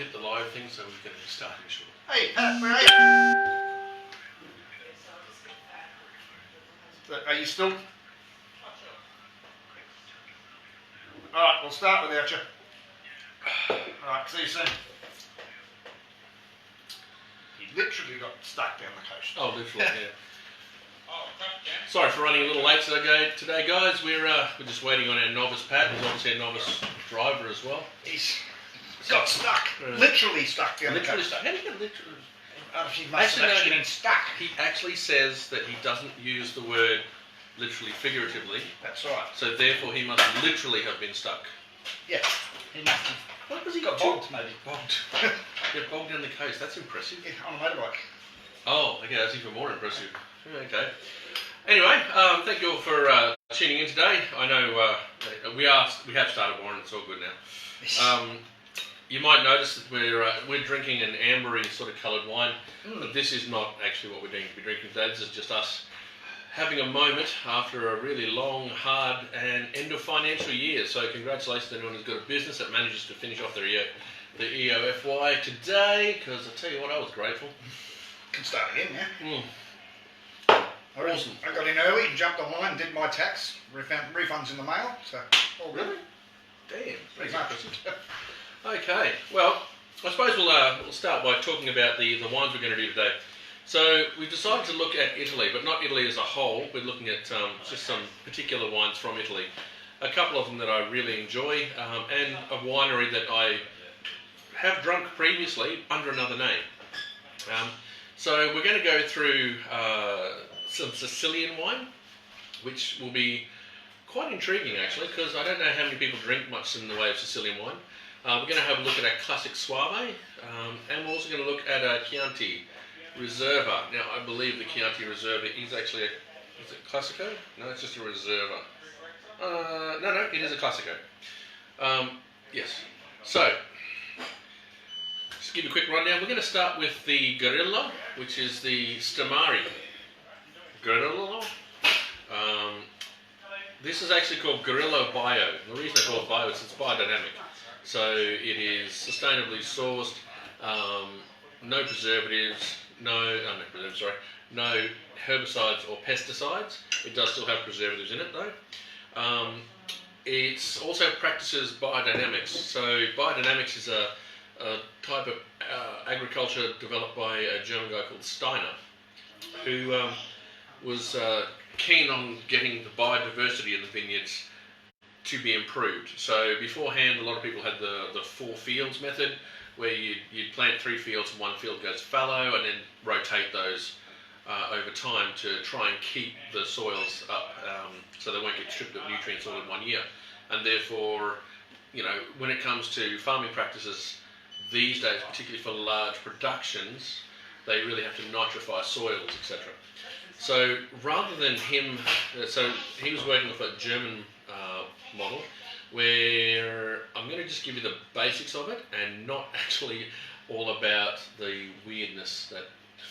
hit the live thing so we can start in short. Hey Pat, where are you? Are you still? Alright, we'll start without you. Alright, see you soon. He literally got stuck down the coast. Oh, literally, yeah. Sorry for running a little late today, guys. We're just waiting on our novice Pat, who's obviously a novice driver as well. He's got stuck. Literally stuck down the coast. Literally stuck. How do you get literally? He must have actually been stuck. He actually says that he doesn't use the word literally figuratively. That's right. So therefore he must literally have been stuck. Yeah, he must have. What was he got bogged, maybe? Bogged. Yeah, bogged down the coast. That's impressive. Yeah, on a motorbike. Oh, okay, that's even more impressive. Okay. Anyway, thank you all for tuning in today. I know we have started, Warren. It's all good now. You might notice that we're drinking an ambery sort of coloured wine, but this is not actually what we're going to be drinking today. This is just us having a moment after a really long, hard, and end of financial year. So congratulations to anyone who's got a business that manages to finish off their the EOFY today. Because I tell you what, I was grateful. Can start again now. Awesome. I got in early and jumped online, did my tax, refunds in the mail. So all good. Really? Damn. Pretty much. Okay. Well, I suppose we'll start by talking about the wines we're going to do today. So we've decided to look at Italy, but not Italy as a whole. We're looking at just some particular wines from Italy. A couple of them that I really enjoy, and a winery that I have drunk previously under another name. So we're going to go through some Sicilian wine, which will be quite intriguing actually, because I don't know how many people drink much in the way of Sicilian wine. We're going to have a look at our classic Soave, and we're also going to look at a Chianti Reserva. Now, I believe the Chianti Reserva is actually is it Classico? No, it's just a Reserva. No, it is a Classico. Yes. So, just give you a quick rundown. We're going to start with the Grillo, which is the Stamari. Grillo. This is actually called Grillo Bio. The reason I call it bio is it's biodynamic. So it is sustainably sourced, no preservatives, no herbicides or pesticides. It does still have preservatives in it though. It also practices biodynamics. So biodynamics is a type of agriculture developed by a German guy called Steiner, who was keen on getting the biodiversity in the vineyards to be improved. So beforehand, a lot of people had the 4 fields method, where you'd plant 3 fields and 1 field goes fallow, and then rotate those over time to try and keep the soils up, so they won't get stripped of nutrients all in 1 year. And therefore, you know, when it comes to farming practices these days, particularly for large productions, they really have to nitrify soils, etc. So rather than him, so he was working with a German model, where I'm going to just give you the basics of it and not actually all about the weirdness that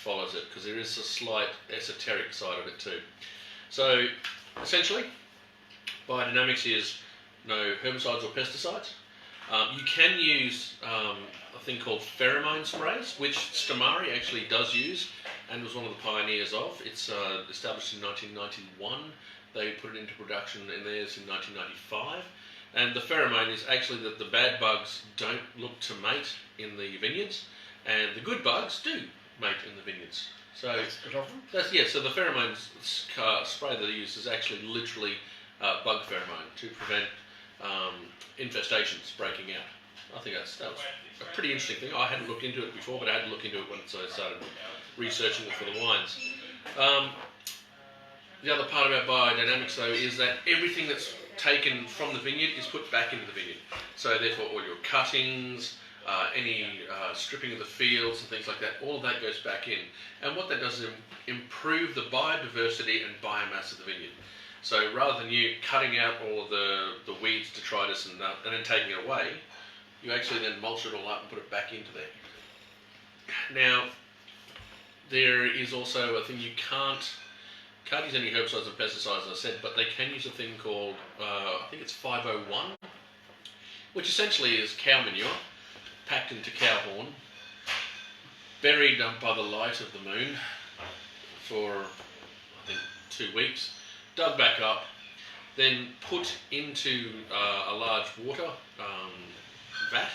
follows it, because there is a slight esoteric side of it too. So essentially, biodynamics is no herbicides or pesticides. You can use a thing called pheromone sprays, which Stamari actually does use and was one of the pioneers of. It's established in 1991. They put it into production in theirs in 1995. And the pheromone is actually that the bad bugs don't look to mate in the vineyards, and the good bugs do mate in the vineyards. So so the pheromone spray that they use is actually literally bug pheromone to prevent infestations breaking out. I think that was a pretty interesting thing. I hadn't looked into it before, but I had to look into it once I started researching it for the wines. The other part about biodynamics though is that everything that's taken from the vineyard is put back into the vineyard. So therefore all your cuttings, any stripping of the fields and things like that, all of that goes back in. And what that does is improve the biodiversity and biomass of the vineyard. So rather than you cutting out all of the weeds, detritus and then taking it away, you actually then mulch it all up and put it back into there. Now, there is also a thing you can't use any herbicides and pesticides, as I said, but they can use a thing called, I think it's 501, which essentially is cow manure, packed into cow horn, buried by the light of the moon for, I think, 2 weeks, dug back up, then put into a large water vat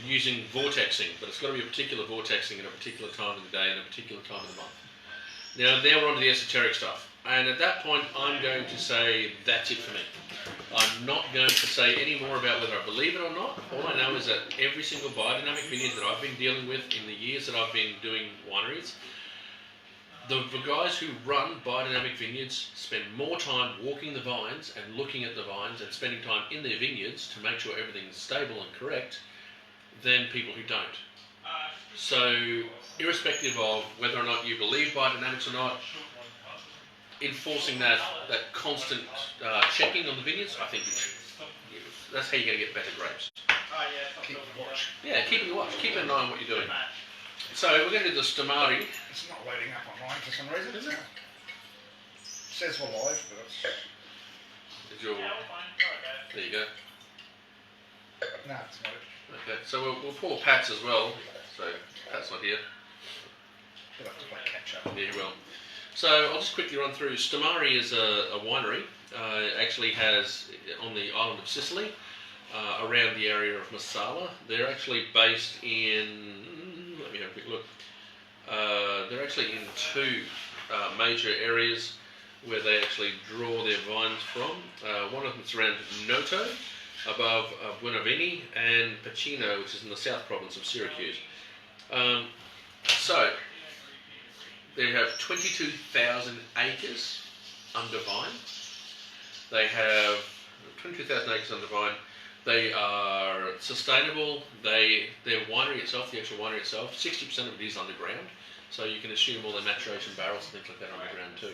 using vortexing, but it's got to be a particular vortexing at a particular time of the day and a particular time of the month. Now, we're onto the esoteric stuff. And at that point, I'm going to say that's it for me. I'm not going to say any more about whether I believe it or not. All I know is that every single biodynamic vineyard that I've been dealing with in the years that I've been doing wineries, the guys who run biodynamic vineyards spend more time walking the vines and looking at the vines and spending time in their vineyards to make sure everything's stable and correct than people who don't. So, irrespective of whether or not you believe biodynamics or not, enforcing that constant checking on the vineyards, I think that's how you're going to get better grapes. Keep your watch. Yeah, keep your watch. Keep an eye on what you're doing. So we're going to do the Stamari. It's not loading up online for some reason, is it? It says we're live, but it's... There you go. No, it's not it. Okay, so we'll pour Pat's as well. So Pat's not here. We'll have to play catch up. Yeah, he will. So I'll just quickly run through. Stamari is a winery. It actually has on the island of Sicily, around the area of Marsala. They're actually based in. Let me have a quick look. They're actually in 2 major areas where they actually draw their vines from. One of them's around Noto, above Buonavini, and Pacino, which is in the south province of Syracuse. So they have 22,000 acres under vine. They have 22,000 acres under vine. They are sustainable. Their winery itself, the actual winery itself, 60% of it is underground. So you can assume all their maturation barrels and things like that are underground too.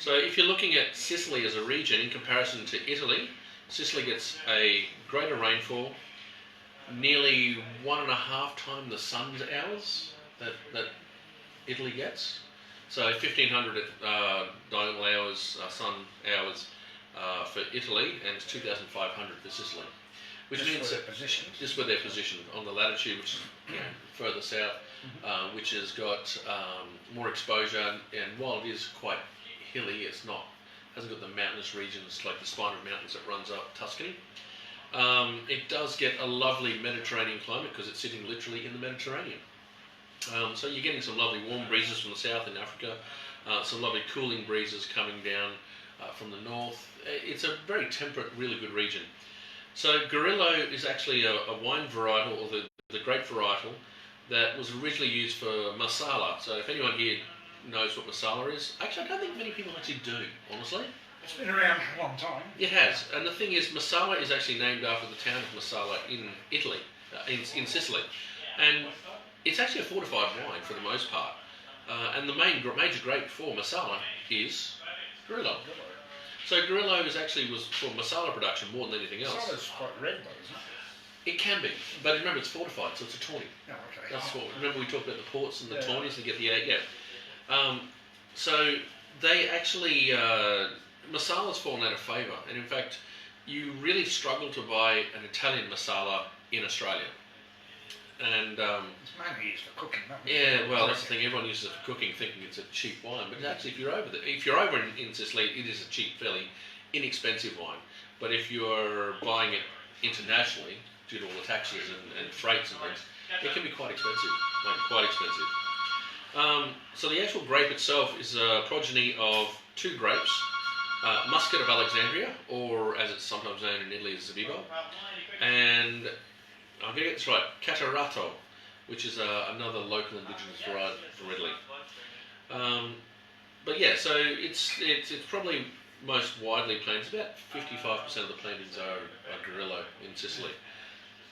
So if you're looking at Sicily as a region in comparison to Italy, Sicily gets a greater rainfall, nearly 1.5 times the sun's hours that Italy gets. So 1,500 diurnal hours, sun hours for Italy, and it's 2,500 for Sicily. Which means just where they're positioned on the latitude, which is further south, which has got more exposure, and while it is quite hilly, hasn't got the mountainous regions like the spine of mountains that runs up Tuscany. It does get a lovely Mediterranean climate because it's sitting literally in the Mediterranean. So you're getting some lovely warm breezes from the south in Africa, some lovely cooling breezes coming down from the north. It's a very temperate, really good region. So Gorillo is actually a wine varietal, or the grape varietal, that was originally used for Marsala. So if anyone here knows what Marsala is, actually I don't think many people actually do, honestly. It's been around a long time. It has, and the thing is, Marsala is actually named after the town of Marsala in Italy, in Sicily, and it's actually a fortified wine for the most part. And the major grape for Marsala is Gorillo. So Gorillo was for Marsala production more than anything else. Marsala's quite red though, isn't it? It can be, but remember it's fortified, so it's a tawny. Oh, okay. That's what. Remember we talked about the ports and the tawnies to get the so they actually Marsala's fallen out of favour, and in fact, you really struggle to buy an Italian Marsala in Australia. And it's mainly used for cooking, not yeah, well, that's the thing. Everyone uses it for cooking, thinking it's a cheap wine. But actually, if you're over in Sicily, it is a cheap, fairly inexpensive wine. But if you're buying it internationally, due to all the taxes and freights and things, it can be quite expensive. So the actual grape itself is a progeny of 2 grapes, Muscat of Alexandria, or as it's sometimes known in Italy as Zabibo, and I'm going to get this right, Catarato, which is another local indigenous variety from Italy. But yeah, so it's probably most widely planted. About 55% of the plantings are Gorillo in Sicily.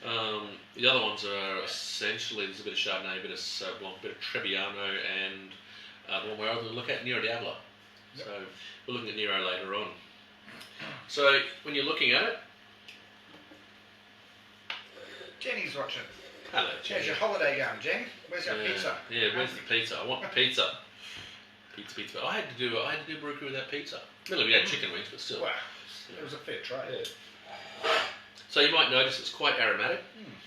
The other ones are essentially, there's a bit of Chardonnay, a bit of Sauv Blanc, a bit of Trebbiano, and the one we're going to look at, Nero Diablo. Yep. So we're looking at Nero later on. So when you're looking at it, Jenny's watching. Hello, Jenny. How's your holiday going, Jen? Where's your pizza? Yeah, where's the pizza? I want the pizza. Pizza. I had to do Baruku without pizza. Really, we had chicken wings, but still. Wow, it was a fair trade. Yeah. So you might notice it's quite aromatic,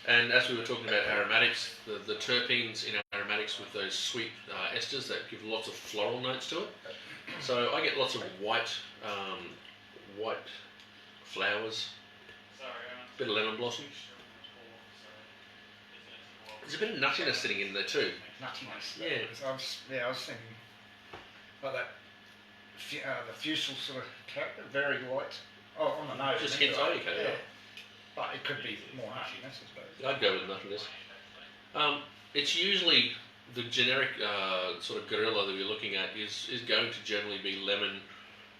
and as we were talking about aromatics, the terpenes in aromatics with those sweet esters that give lots of floral notes to it. So I get lots of white flowers, a bit of lemon blossom. There's a bit of nuttiness sitting in there too. Nuttiness. Yeah. I was thinking like that. The fusel sort of character, very light. Oh, on the nose. Just hints, okay, yeah. But it could be more nuttiness, I suppose. I'd go with nuttiness. It's usually the generic sort of gorilla that we're looking at is going to generally be lemon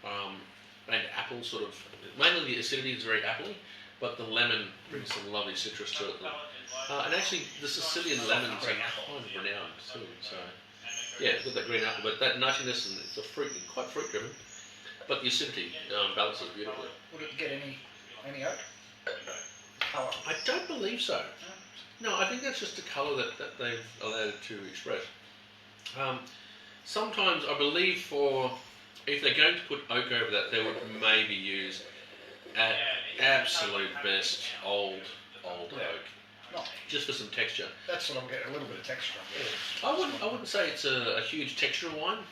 and apple sort of. Mainly the acidity is very appley, but the lemon brings some lovely citrus to it. And actually, the Sicilian lemons are kind of renowned too. So yeah, got that green apple, but that nuttiness and it's a fruit, quite fruit driven. But the acidity balances beautifully. Would it get any oak colour? I don't believe so. No, I think that's just the colour that they've allowed it to express. Sometimes I believe if they're going to put oak over that, they would maybe use at absolute best old oak, just for some texture. That's what I'm getting, a little bit of texture. I wouldn't say it's a huge texture wine.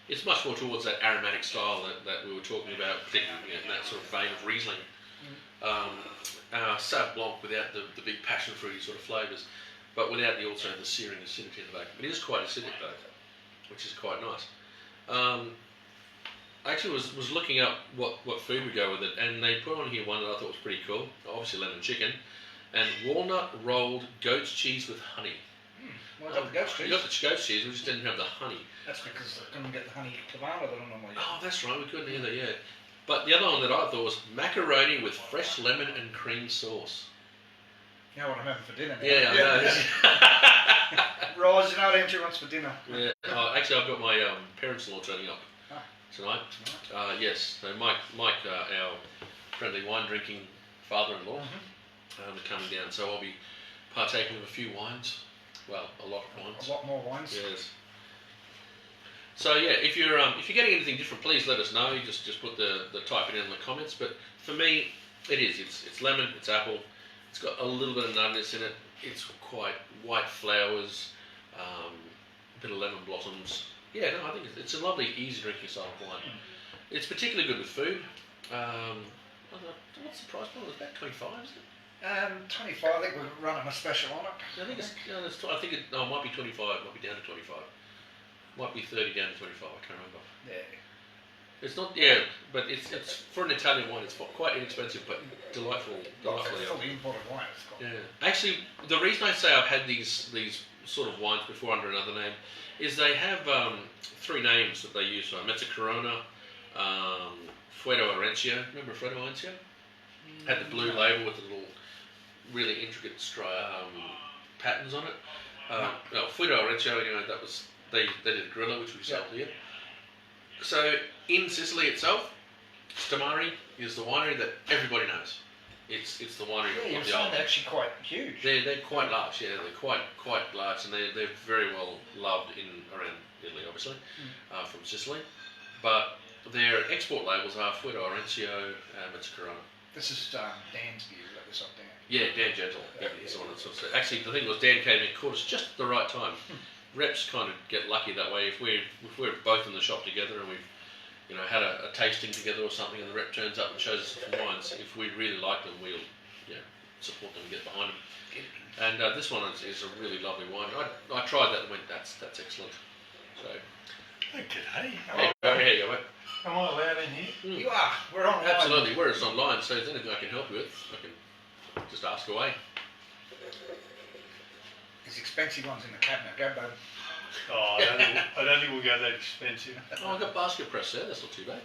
It's much more towards that aromatic style that we were talking about, particularly in that sort of vein of Riesling. Sauv Blanc without the big passion fruity sort of flavours, but without the searing acidity in the back. It is quite acidic though, which is quite nice. I actually was looking up what food would go with it, and they put on here one that I thought was pretty cool. Obviously lemon chicken, and walnut rolled goat's cheese with honey. Well, I got the goat's cheese. You got the goat's cheese, we just didn't have the honey. That's because I couldn't get the honey cavana that I normally get. Oh, that's right, we couldn't either, yeah. But the other one that I thought was macaroni with fresh lemon and cream sauce. You know what I'm having for dinner now? Yeah, I know. Rise, you know what Andrew wants for dinner? Yeah. Actually, I've got my parents-in-law turning up tonight. Yes, so Mike, our friendly wine-drinking father-in-law, are coming down. So I'll be partaking of a few wines. Well, a lot of wines. A lot more wines. Yes. So yeah, if you're getting anything different, please let us know. You just put the type it in the comments. But for me, it's lemon, it's apple. It's got a little bit of nuttiness in it. It's quite white flowers, a bit of lemon blossoms. Yeah, no, I think it's a lovely, easy drinking style of wine. It's particularly good with food. What's the price point? It's about 25, isn't it? 25. I think we're running a special on it. I think it might be 25. It might be down to 25. Might be 30 down to 25. I can't remember. Yeah. It's not. But it's for an Italian wine. It's quite inexpensive, but delightfully. Fully imported wine. Yeah. Actually, the reason I say I've had these sort of wines before under another name is they have three names that they use for Mezzocorona, Fuego Orencio. Remember Fuego Orencio? Had the blue label with the little, really intricate patterns on it. No, Fuego Orencio. Anyway, that was they did a gorilla, which we sold here. So in Sicily itself, Stamari is the winery that everybody knows. It's the winery of the island. They're actually quite huge. They're quite large. Yeah, they're quite large, and they're very well loved around Italy, obviously, from Sicily. But their export labels are Fuego Orencio and Mezzocorona. This is Dan's view. Let this up, Dan. Yeah, Dan Gentle. He's the one that's actually the thing was Dan came in, caught us just at the right time. Reps kind of get lucky that way. If we're both in the shop together and we've had a tasting together or something, and the rep turns up and shows us some wines, if we really like them, we'll support them and get behind them. And this one is a really lovely wine. I tried that and went, that's excellent. So. Okay. Hey, here you go, mate. Am I allowed in here? You are. We're online. Absolutely. We're just online, so if there's anything I can help you with, I can just ask away. There's expensive ones in the cabinet. Go, bud. Oh, I don't think we'll go that expensive. Oh, I've got basket press there. That's not too bad.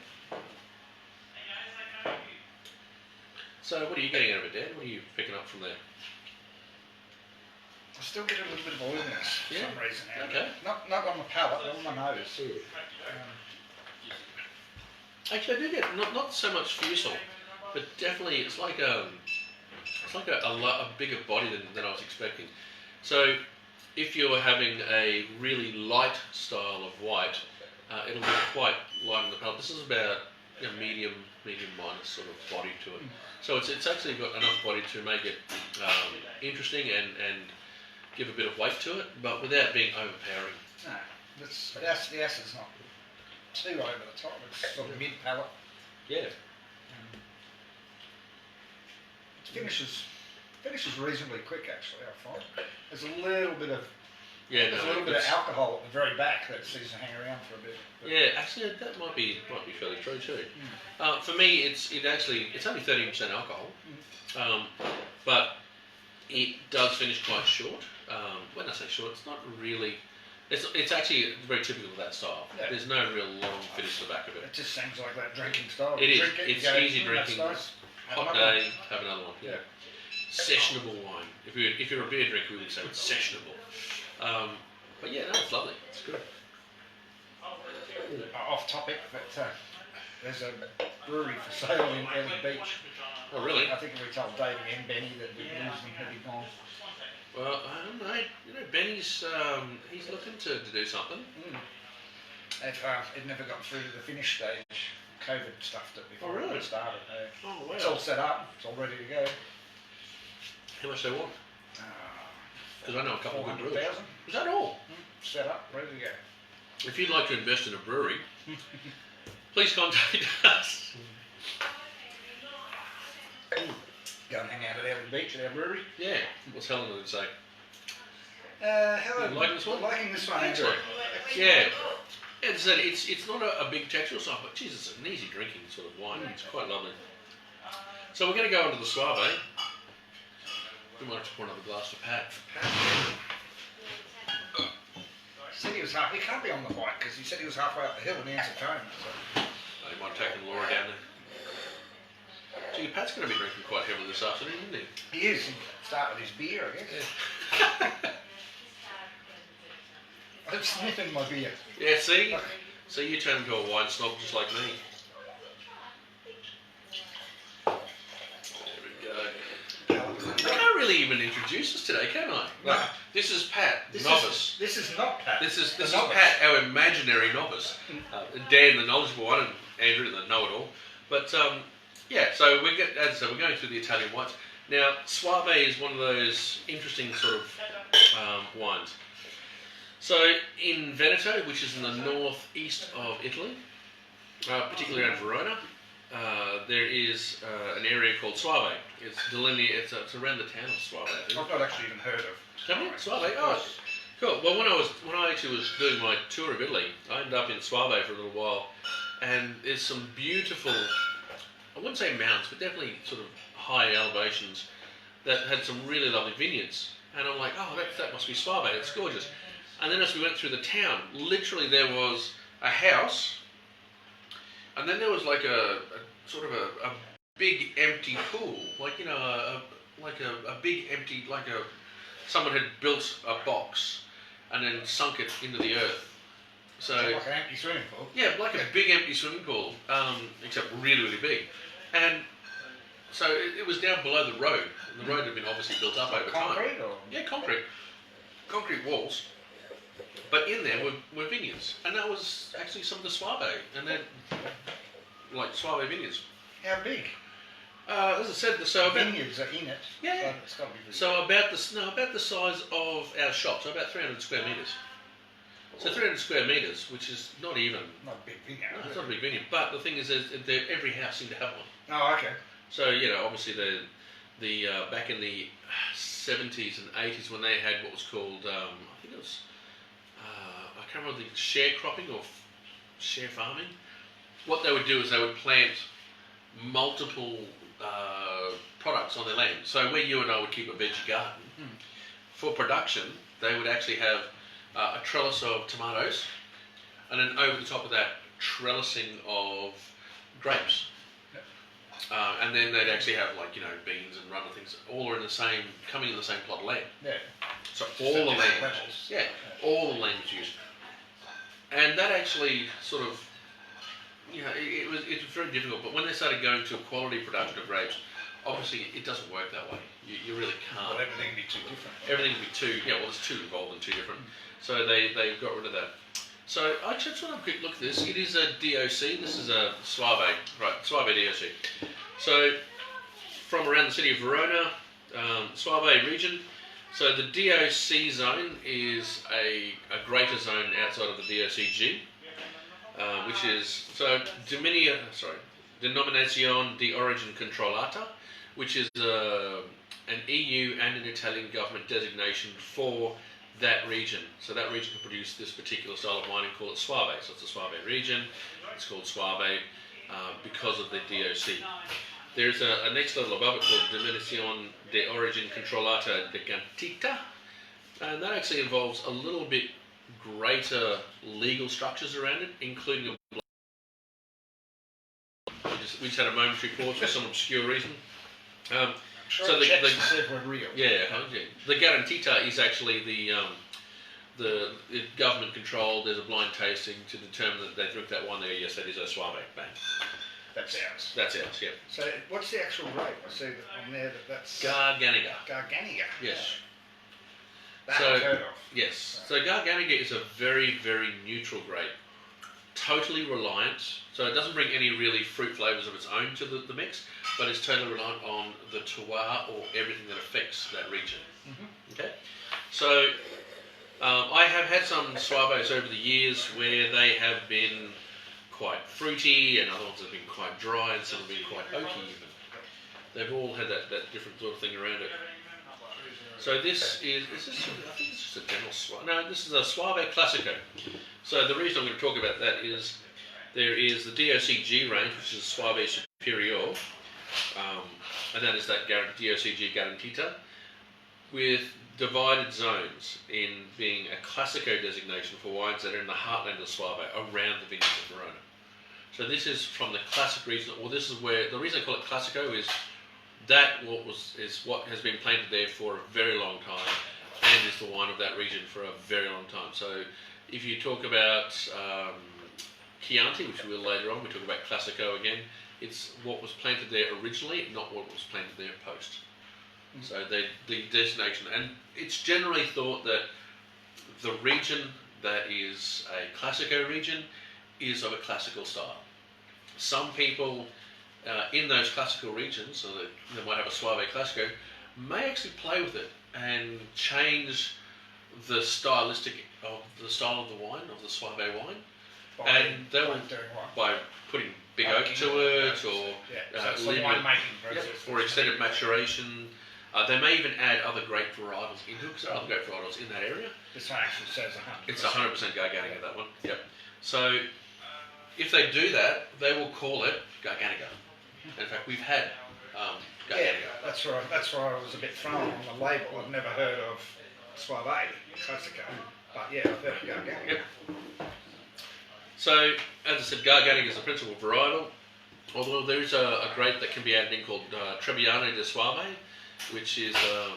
So, what are you getting out of it, Dan? What are you picking up from there? I still get a little bit of oiliness for some reason. Okay. Not on the palate, but on my nose. Actually, I do get not so much fusel, but definitely it's like a bigger body than I was expecting. So, if you're having a really light style of white, it'll be quite light on the palate. This is about medium minus sort of body to it. So it's actually got enough body to make it interesting and give a bit of weight to it, but without being overpowering. No, the acid's not too over the top. It's sort of mid palate. Yeah. It finishes reasonably quick actually. I find there's a little bit of alcohol at the very back that seems to hang around for a bit. Yeah, actually that might be fairly true too. For me, it's only 13% alcohol, but it does finish quite short. When I say short, it's not really. It's actually very typical of that style. Yeah. There's no real long finish to the back of it. It just seems like that drinking style. It is. It's easy drinking. Nice. Hot day, have another one. Yeah. Sessionable wine. If you're a beer drinker, we would say it's sessionable. But yeah, no, it's lovely. It's good. Off topic, but there's a brewery for sale in Ellie Beach. Oh, really? I think we told David and Benny that we'd lose them had he gone. Well, I don't know. Benny's he's looking to do something. It never got through to the finish stage. COVID stuffed it before it started. Oh, wow. It's all set up. It's all ready to go. How much they want? Because I know a couple of good brewers. 400,000. Is that all? Set up, ready to go. If you'd like to invest in a brewery, please contact us. Go and hang out at Ellie Beach at our brewery. Yeah. What's Helen going to say? Helen, you liking this one? Liking this one, Andrew. Yeah. As I said, it's not a big textural stuff, but geez, it's an easy drinking sort of wine. It's quite lovely. So we're going to go on to the Suave. We might have to pour another glass for Pat. He said he was he can't be on the bike because he said he was halfway up the hill and answered phone. So. He might have taken Laura down there. Gee, Pat's going to be drinking quite heavily this afternoon, isn't he? He is. He start with his beer, I guess. Yeah. I'm sniffing my beer. Yeah, see? So you turned into a wine snob just like me. There we go. I can't really even introduce us today, can I? No. This is Pat, Novice. This is not Pat. This is Pat, our imaginary novice. Dan, the knowledgeable one, and Andrew, the know-it-all. But yeah, so as I said, we're going through the Italian wines. Now, Suave is one of those interesting sort of wines. So in Veneto, which is in the northeast of Italy, particularly around Verona, there is an area called Suave. It's delineated. It's around the town of Suave. I've not actually even heard of. Have you? Suave? Oh, cool. Well, when I actually was doing my tour of Italy, I ended up in Suave for a little while, and there's some beautiful, I wouldn't say mountains, but definitely sort of high elevations that had some really lovely vineyards. And I'm like, oh, that must be Suave. It's gorgeous. And then as we went through the town, literally there was a house, and then there was like a sort of a big empty pool, like a big empty, someone had built a box and then sunk it into the earth. So like an empty swimming pool. Yeah, like a big empty swimming pool, except really, really big. And so it was down below the road, and the road had been obviously built up over time. Concrete or? Yeah, concrete walls. But in there were vineyards, and that was actually some of the Suave, and then like Suave vineyards. How big? As I said, so about, vineyards are in it. Yeah. So it's got to be big. So about the size of our shop, so about 300 square metres. So 300 square metres, which is not even. Not a big vineyard. No, it's not a big vineyard. But the thing is, every house seemed to have one. Oh, okay. So obviously the back in the 70s and 80s when they had what was called I think it was. I can't remember the sharecropping or share farming. What they would do is they would plant multiple products on their land. So where you and I would keep a veggie garden, for production, they would actually have a trellis of tomatoes, and then over the top of that, trellising of grapes. And then they'd actually have beans and other things, all are coming in the same plot of land. Yeah. So all the land, all the land was used. And that actually sort of, it was very difficult. But when they started going to a quality production of grapes, obviously it doesn't work that way. You really can't. Well, everything would be too different. Everything would be too, there's two involved and two different. So they got rid of that. So I just want to have a quick look at this. It is a DOC. This is a Suave, right? Suave DOC. So from around the city of Verona, Suave region. So the DOC zone is a greater zone outside of the DOCG, which is Denominazione di Origine Controllata, which is an EU and an Italian government designation for that region. So that region can produce this particular style of wine and call it Suave. So it's a Suave region. It's called Suave because of the DOC. There's a next level above it called Denominazione di Origine Controllata di Garantita, and that actually involves a little bit greater legal structures around it, including we just had a momentary pause for some obscure reason. So the said we're real. Yeah. The Garantita is actually the government controlled. There's a blind tasting to determine that they drink that wine. There, yes, that is a Suave. Bang. That's ours. That's ours. Yeah. So what's the actual rate? I see that on there that's Garganiga. Garganiga. Yes. That I've heard of. Yes. So Garganiga is a very, very neutral grape. Totally reliant. So it doesn't bring any really fruit flavours of its own to the mix, but it's totally reliant on the terroir or everything that affects that region. Mm-hmm. Okay. So I have had some Suaves over the years where they have been quite fruity, and other ones have been quite dry, and some have been quite oaky even. They've all had that different sort of thing around it. So this is I think it's just a general Suave. No, this is a Suave Classico. So the reason I'm going to talk about that is there is the DOCG range, which is Suave Superior, and that is that DOCG Garantita, with divided zones in being a Classico designation for wines that are in the heartland of Suave, around the vineyards of Verona. So this is from the classic region, or this is where, the reason I call it Classico is that is what has been planted there for a very long time, and is the wine of that region for a very long time. So if you talk about Chianti, which we will later on, we talk about Classico again, it's what was planted there originally, not what was planted there post. So the destination, and it's generally thought that the region that is a Classico region is of a classical style. Some people in those classical regions, so that they might have a Suave Classico, may actually play with it and change the stylistic of the style of the wine, of the Suave wine, and they will by putting big oak to it, or wine-making process, or extended maturation. They may even add other grape varietals into it, because there are other grape varietals in that area. This one actually says 100%. It's 100% Garganiga, that one. Yep. So if they do that, they will call it Garganiga. In fact, we've had Garganiga. Yeah, that's why I was a bit thrown on the label. I've never heard of Suave Classico, but yeah, I've heard of Garganiga. Yep. So, as I said, Garganiga is the principal varietal, although there is a grape that can be added in called Trebbiano di Suave, which is a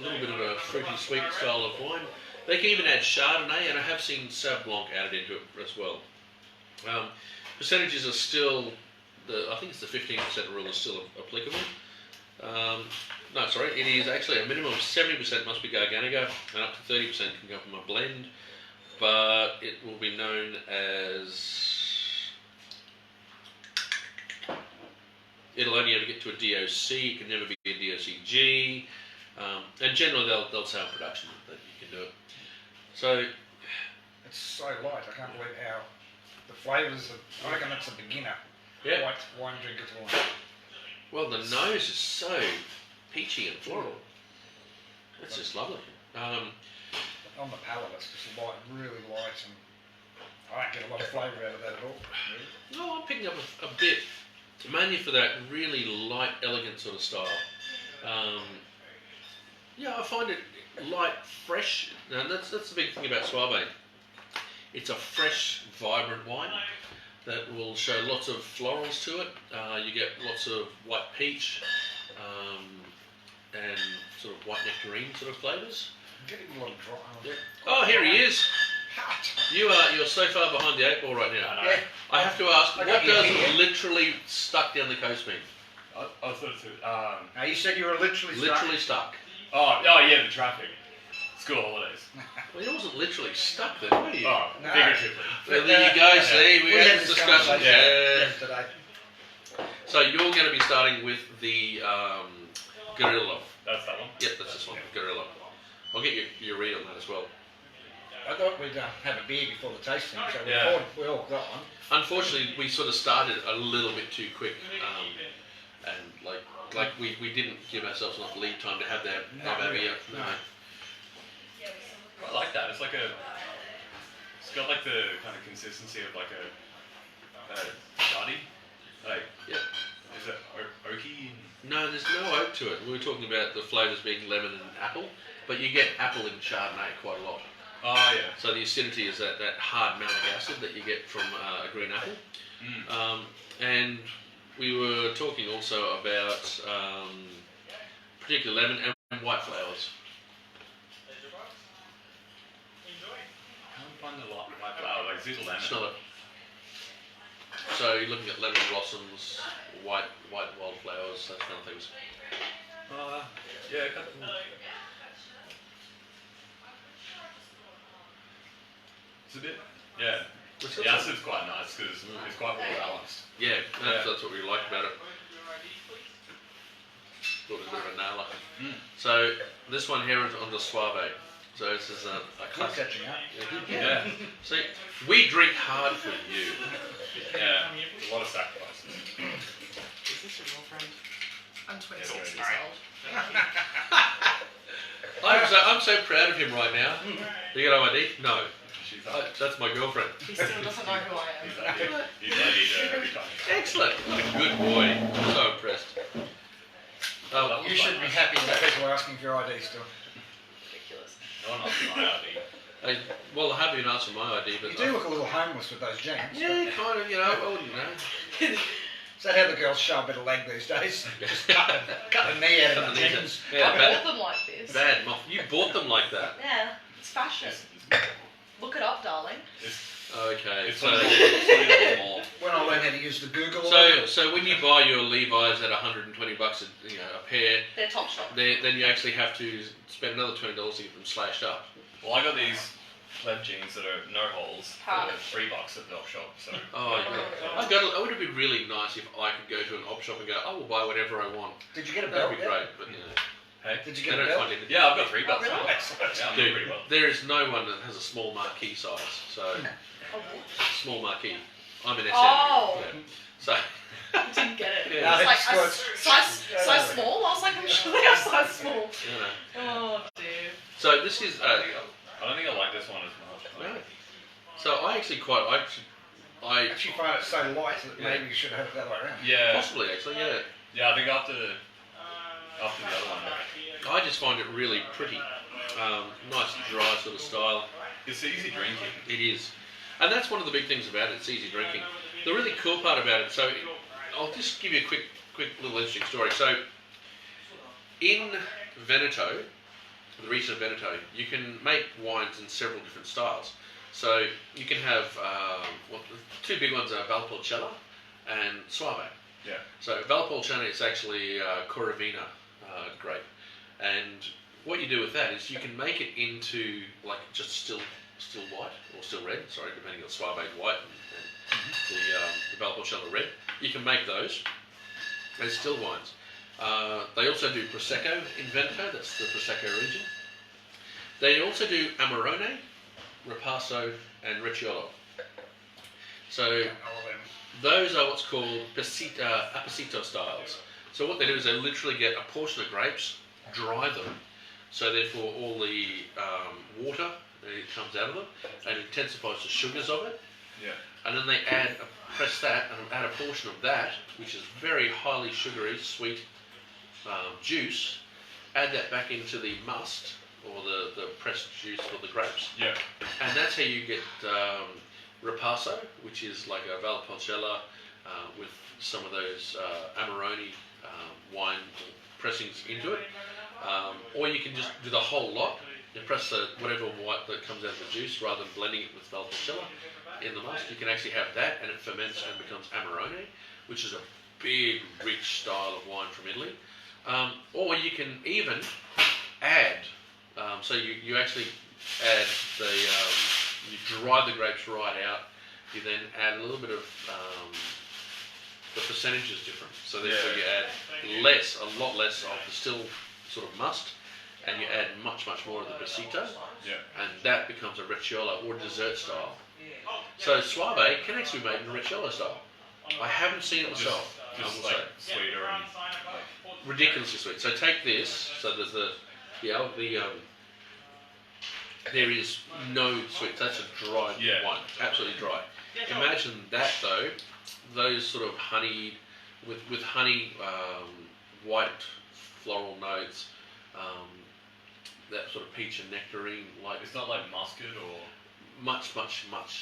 little bit of a fruity, sweet style of wine. They can even add Chardonnay, and I have seen Sauv Blanc added into it as well. Percentages are still, I think it's the 15% rule is still applicable. No, sorry, it is actually a minimum of 70% must be Garganiga, and up to 30% can come from a blend, but it will be known as... It'll only ever get to a DOC, it can never be a DOCG, and generally they'll say on production that you can do it. So it's so light, I can't believe how the flavours I reckon that's a beginner white wine drinker's wine. Well, the nose is so peachy and floral. It's just lovely. On the palate, it's just light, really light, and I don't get a lot of flavour out of that at all. Really. No, I'm picking up a bit. Mainly for that really light, elegant sort of style. I find it light, fresh, and that's the big thing about Suave. It's a fresh, vibrant wine that will show lots of florals to it. You get lots of white peach and sort of white nectarine sort of flavours. I'm getting a lot of dry. Yeah. Oh, here he is. Hot. You're so far behind the 8 ball right now. Yeah. I have to ask, what does literally stuck down the coast mean? I thought it now you said you were literally stuck. Oh yeah, the traffic. School holidays. Well, you wasn't literally stuck then, were you? Oh, No. figuratively. Well, there you go, see, we had this discussion. Yesterday. So you're going to be starting with the Gorilla. That's that one. Yep, that's this one, Gorilla. I'll get your read on that as well. I thought we'd have a beer before the tasting, so Yeah. we all got one. Unfortunately, we sort of started a little bit too quick, and like we didn't give ourselves enough lead time to have that beer. No. I like that. It's like it's got like the kind of consistency of like a shardy. Like, Yep. is it oaky? No, there's no oak to it. We were talking about the flavours being lemon and apple, but you get apple in Chardonnay quite a lot. Oh yeah. So the acidity is that hard malic acid that you get from a green apple. And we were talking also about particular lemon and white flowers. I can't find the white flower, like zizzle lemon. Smell it. So you're looking at lemon blossoms, white wildflowers, those kind of things. Yeah, kind of. It's a bit, yeah. The acid's quite nice because it's quite well balanced. Yeah, that's what we like about it. Thought it was a bit of a nailer. So this one here is on the Suave. So this is a Keep classic. catching up. Yeah. See, we drink hard for you. Yeah. A lot of sacrifices. Is this your girlfriend? I'm 26 Yeah, years old. I'm so proud of him right now. You got ID? No. She's That's my girlfriend. He still doesn't know who I am. he's every time. Excellent. What a good boy. I'm so impressed. Oh, You should be happy that people are asking for your ID still. Ridiculous. No one asks my ID. well, I have been asked for my ID, but You do look a little homeless with those jeans. yeah, kind of. I wouldn't know. Is that how the girls show a bit of leg these days? Just cut the knee out of the jeans. Yeah, I bad, bought them like this. bad moth. You bought them like that. Yeah, it's fashion. Look it up, darling. Okay. It's So, small. When I learned how to use the Google. so when you buy your Levi's at $120 a pair, They're top shop. then you actually have to spend another $20 to get them slashed up. Well, I got these pleb jeans that are no holes for Ha. $3 at the op shop. So Oh, it would have been really nice if I could go to an op shop and go, I will buy whatever I want. Did you get a That belt? would be yet? great, but hey, Did you they get a don't belt? find it. yeah, I've got 3 belts. really? now. Excellent. Yeah, I'm doing Dude, pretty well. there is no one that has a small marquee size. So Oh, small marquee. I'm an SM. Oh. Yeah. So I didn't get it. Yeah. It's like Squirts. size small. I was like, I'm sure they have size small. Oh dear. So this is I don't think I like this one as much. no. So I actually quite I actually find it so light that Yeah. maybe you should have it the other way around. Yeah, possibly actually yeah. I think after the other one, I just find it really pretty. Nice dry sort of style. it's easy drinking. It is. And that's one of the big things about it, it's easy drinking. The really cool part about it, so I'll just give you a quick little interesting story. So in Veneto, the region of Veneto, you can make wines in several different styles. So you can have, the two big ones are Valpolicella and Suave. Yeah. So Valpolicella is actually Coravina grape. And what you do with that is you can make it into like just still white or still red, sorry, depending on Suave white and the Valpolicella red. You can make those as still wines. They also do Prosecco in Veneto, that's the Prosecco region. They also do Amarone, Ripasso and Recchiolo. So those are what's called Apposito styles. So what they do is they literally get a portion of grapes, dry them, so therefore all the water it comes out of them and intensifies the sugars of it. Yeah. And then they press that and add a portion of that, which is very highly sugary, sweet juice, add that back into the must, or the pressed juice for the grapes. Yeah. And that's how you get Ripasso, which is like a Valpolicella with some of those Amarone wine pressings into it. Or you can just do the whole lot and press whatever white that comes out of the juice rather than blending it with Valpolicella in the must. You can actually have that and it ferments and becomes Amarone, which is a big, rich style of wine from Italy. Or you can even add So you actually add you dry the grapes right out. You then add a little bit of the percentage is different. So therefore you add a lot less of the still sort of must, and you add much more of the Basito, and that becomes a Reciola or dessert style. So Suave can actually be made in a Reciola style. I haven't seen it myself. Just like sweeter and Ridiculously sweet. So take this. So there's there is no sweet. That's a dry wine, absolutely dry. Imagine that though, those sort of honeyed with honey, white floral notes, that sort of peach and nectarine, like it's not like muscat or much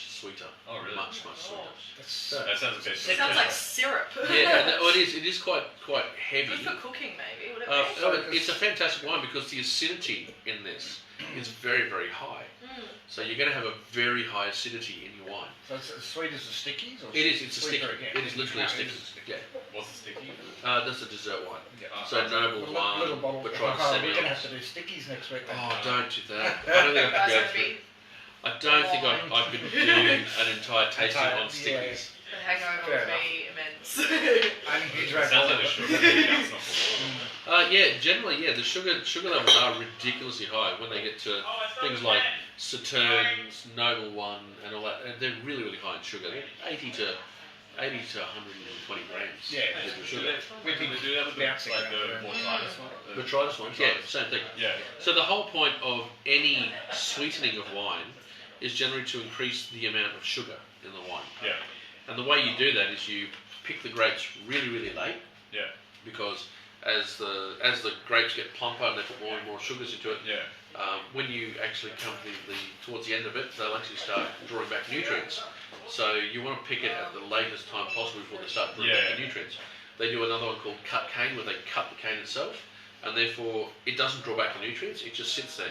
sweeter. Oh really? Much sweeter. That sounds a bit. It sounds like syrup. Yeah, well, it is quite heavy. Good for cooking, maybe. Would it be? It's a fantastic wine because the acidity in this is very high. So you're going to have a very high acidity in your wine. So it's as sweet as the stickies? Or It is. It's a sticky. again? It is literally a sticky. Yeah. What's the sticky? That's a dessert wine. Yeah. So Noble Little one, bottle. but try Oh, to we're going to have to do stickies next week then. Oh, don't do that. I don't think I could go through. I don't think I could do an entire tasting on stickies. The hangover Fair would be immense. I think you It drank sounds all like of a it. sugar counts not for water. Generally, the sugar levels are ridiculously high when they get to things like Sauternes, Noble One, and all that. And they're really high in sugar. They're 80 to 120 grams. Yeah. of sugar. We can do that with Bouncing like the around. botrytis one. Botrytis ones, yeah, same thing. Yeah. So the whole point of any sweetening of wine is generally to increase the amount of sugar in the wine. Yeah. And the way you do that is you pick the grapes really late. Yeah. Because as the grapes get plumper and they put more and more sugars into it, Yeah. when you actually come to towards the end of it, they'll actually start drawing back nutrients. So you want to pick it at the latest time possible before they start drawing back the nutrients. They do another one called cut cane, where they cut the cane itself, and therefore it doesn't draw back the nutrients. It just sits there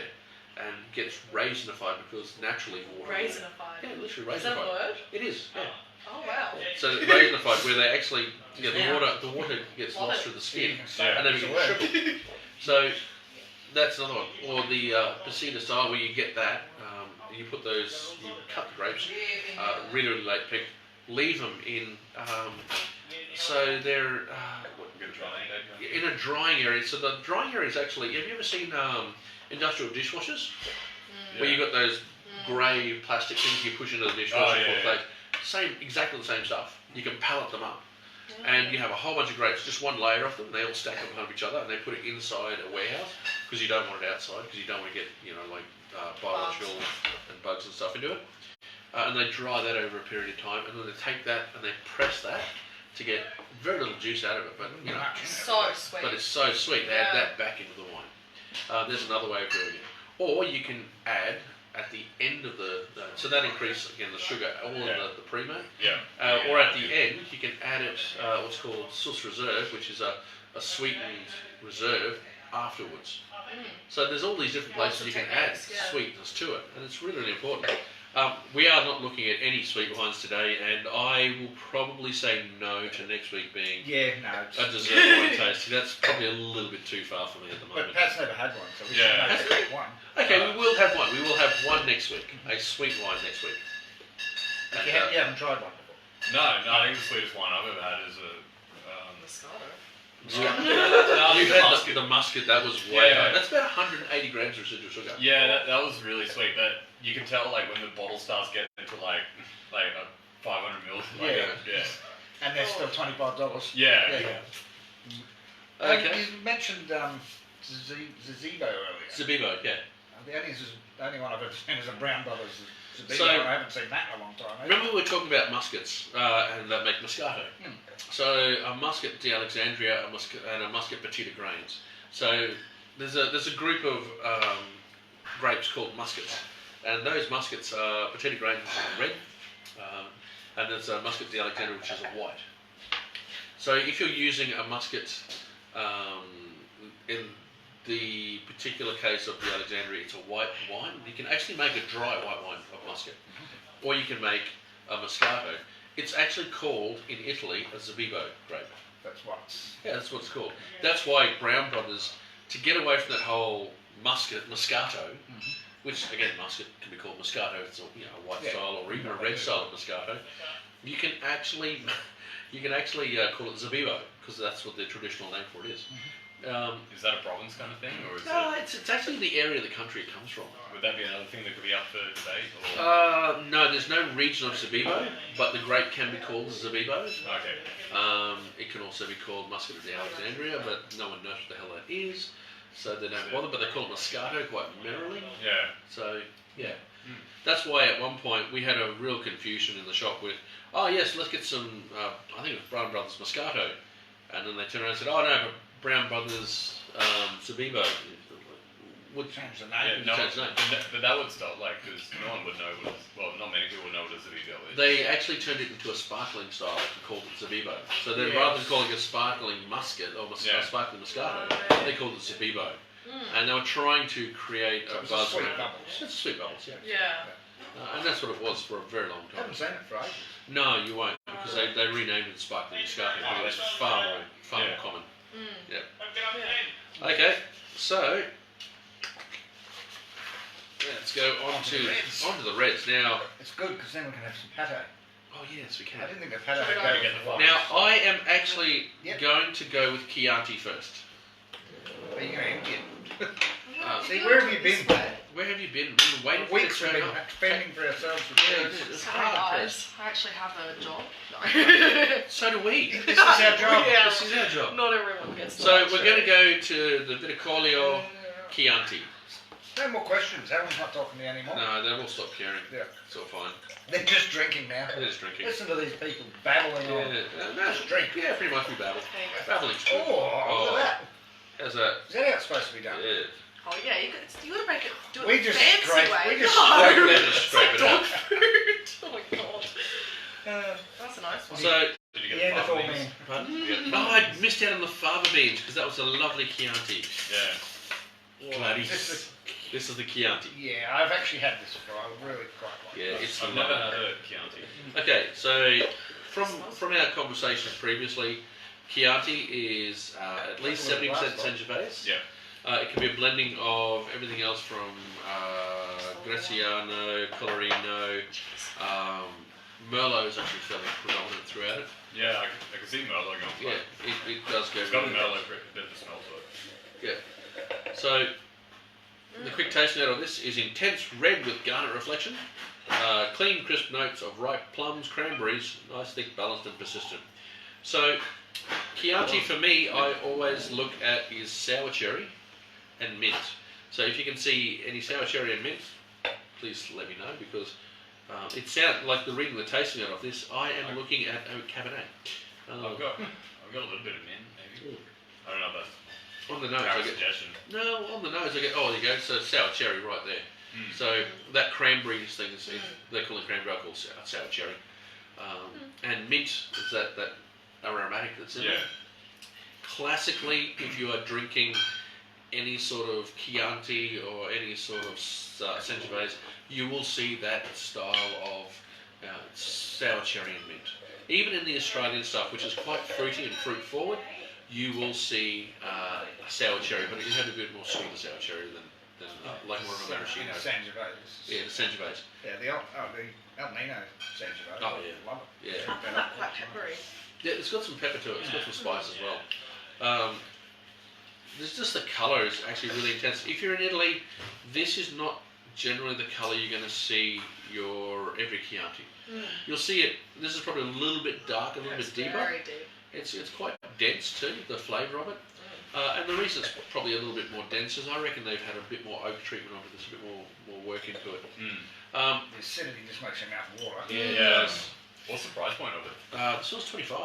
and gets raisinified because naturally water. Raisinified. Yeah, literally raisinified. Is that a word? It is. Yeah. Oh wow. So raisinified, where they actually the water gets lost through the skin, and then It's a become word. sugar. So that's another one. Or the Pasita style, where you get that, you put those, you cut the grapes, really late pick, leave them in, so they're in a drying area. So the drying area is actually, have you ever seen industrial dishwashers? Where you got those grey plastic things you push into the dishwasher exactly the same stuff. You can pallet them up. And you have a whole bunch of grapes, just one layer of them, they all stack up behind each other, and they put it inside a warehouse, because you don't want it outside, because you don't want to get, biological and bugs and stuff into it. And they dry that over a period of time, and then they take that and they press that to get very little juice out of it, but So sweet. but it's so sweet, they add that back into the wine. There's another way of doing it. Or you can add at the end of so that increases again the sugar all in the pre-made. Yeah. Or at the end you can add it what's called sauce reserve, which is a sweetened reserve afterwards. So there's all these different places you can add sweetness to it, and it's really important. We are not looking at any sweet wines today, and I will probably say no to next week being a dessert wine tasting. That's probably a little bit too far for me at the moment. But Pat's never had one, so we should Yeah. make one. Okay, we will have one. We will have one next week. A sweet wine next week. And, You haven't tried one before. No, I think the sweetest wine I've ever had is a. you No, had muscat. the muscat, that was way Yeah. high. That's about 180 grams of residual sugar. Yeah, that was really sweet. But you can tell like when the bottle starts getting to like a 500 ml. Yeah. And they're still $25. Yeah. Okay. You mentioned Zazebo earlier. Zabibo, yeah. The only one I've ever seen is a Brown Brothers Zazebo. So- I haven't seen that in a long time. Remember we were talking about muskets and that make Moscato. So a muscat d'Alexandria and a muscat Petita grains. So there's a group of grapes called muskets, and those muskets are Petita grains, which is red, and there's a muscat d'Alexandria, which is a white. So if you're using a muscat in the particular case of the Alexandria, it's a white wine. You can actually make a dry white wine of muscat, or you can make a Moscato. It's actually called in Italy a Zabibo grape. That's what. Yeah, that's what it's called. That's why Brown Brothers to get away from that whole Moscato, which again, muscat can be called Moscato. It's a a white style or even a red style of Moscato. You can actually call it Zabibo because that's what the traditional name for it is. Is that a province kind of thing, or is No, it's actually the area of the country it comes from. would that be another thing that could be up for debate? Or? No, there's no region of Zabibo, but the grape can be called Zabibo. Okay. It can also be called Muscat of the Alexandria, but no one knows what the hell that is, so they don't bother. But they call it Moscato quite merrily. Yeah. So yeah, that's why at one point we had a real confusion in the shop with, oh yes, let's get some. I think it was Brown Brothers Moscato, and then they turned around and said, oh no, but Brown Brothers Zabibo. Would change the Yeah, name. no, Change the name. but that would stop, because no one would know what not many people would know what a Zabibo is. They actually turned it into a sparkling style and called it Zabibo. So then Yes. rather than calling it sparkling muscat or sparkling Moscato, they called it Zabibo. And they were trying to create a It's buzz sweet around it. bubbles. It's sweet bubbles, yeah. Yeah. And that's what it was for a very long I time. haven't seen it for ages. No, you won't, because they renamed it sparkling Moscato because it's far more common. Yeah. Okay, so let's go on to the reds. Now, It's good because then we can have some pate. oh yes, we I can. didn't think the pate would Should we go go with get the the Now, I am actually Yep. going to go with Chianti first. Are you going to empty it? Um, See, where have you been, Pat? Where have you been? We've been waiting for Weeks you we've to been turn up. fending for ourselves for Yeah, weeks. it's Sorry hard, guys, I actually have a job. No. So do we. This is our job. Yeah. This is our job. Not everyone gets So that. we're going to go to the Viticolio Chianti. No more questions. Alan's not talking to you anymore. No, they've all stopped caring. Yeah. It's all fine. They're just drinking now. They're just drinking. Listen to these people babbling on. No, Just drink. Yeah, pretty much we babble. Thanks. Babbling's good. Oh, look at that. How's that? Is that how it's supposed to be done? Yeah. Oh yeah, you gotta make it do it We the just fancy scrape- way. we just no. scrape it and It's scrape like it dog out. food. Oh my god. That's a nice one. So, Did you get Yeah, the that's all farm me. beans? pardon? Did you get the Oh, farm I beans? missed out on the fava beans because that was a lovely Chianti. Yeah. Bloody. This This is the Chianti. Yeah, I've actually had this before. I really quite like it. Yeah, it's I've never had a Chianti. Okay, so from our conversations previously, Chianti is at least 70% Sangiovese. Yeah. It can be a blending of everything else from Greciano, Colorino. Merlot is actually fairly predominant throughout it. Yeah, I can see Merlot going for Yeah, it. it does go. It's got a really Merlot bit of a smell to it. Yeah. So the quick taste note of this is intense red with garnet reflection. Clean, crisp notes of ripe plums, cranberries, nice, thick, balanced, and persistent. So Chianti for me, I always look at is sour cherry and mint. So if you can see any sour cherry and mint, please let me know because it sounds like reading the tasting note of this. I am looking at a Cabernet. I've got a little bit of mint, maybe. I don't know if that's On the nose, a I get suggestion. no. On the nose, I get. Oh, there you go. So sour cherry right there. So that cranberry thing is they call it cranberry. I call it sour cherry. And mint is that aromatic that's in it. Yeah. Classically, if you are drinking any sort of Chianti or any sort of Sangiovese, you will see that style of sour cherry and mint. Even in the Australian stuff, which is quite fruity and fruit forward, you will see sour cherry, but it has a bit more sweet sour cherry than like more of a maraschino. Sangiovese. Yeah, the Sangiovese. Yeah, the El Nino Sangiovese. Oh, yeah. Love it. Yeah. Quite peppery. Yeah, it's got some pepper to it. It's got some spice as well. There's just the colour is actually really intense. If you're in Italy, this is not generally the colour you're going to see your every Chianti. You'll see it. This is probably a little bit darker, a little bit deeper. Very deep. It's quite dense too, the flavour of it. And the reason it's probably a little bit more dense is I reckon they've had a bit more oak treatment onto this, a bit more work into it. The acidity just makes your mouth water. Yeah. What's the price point of it? This one's 25.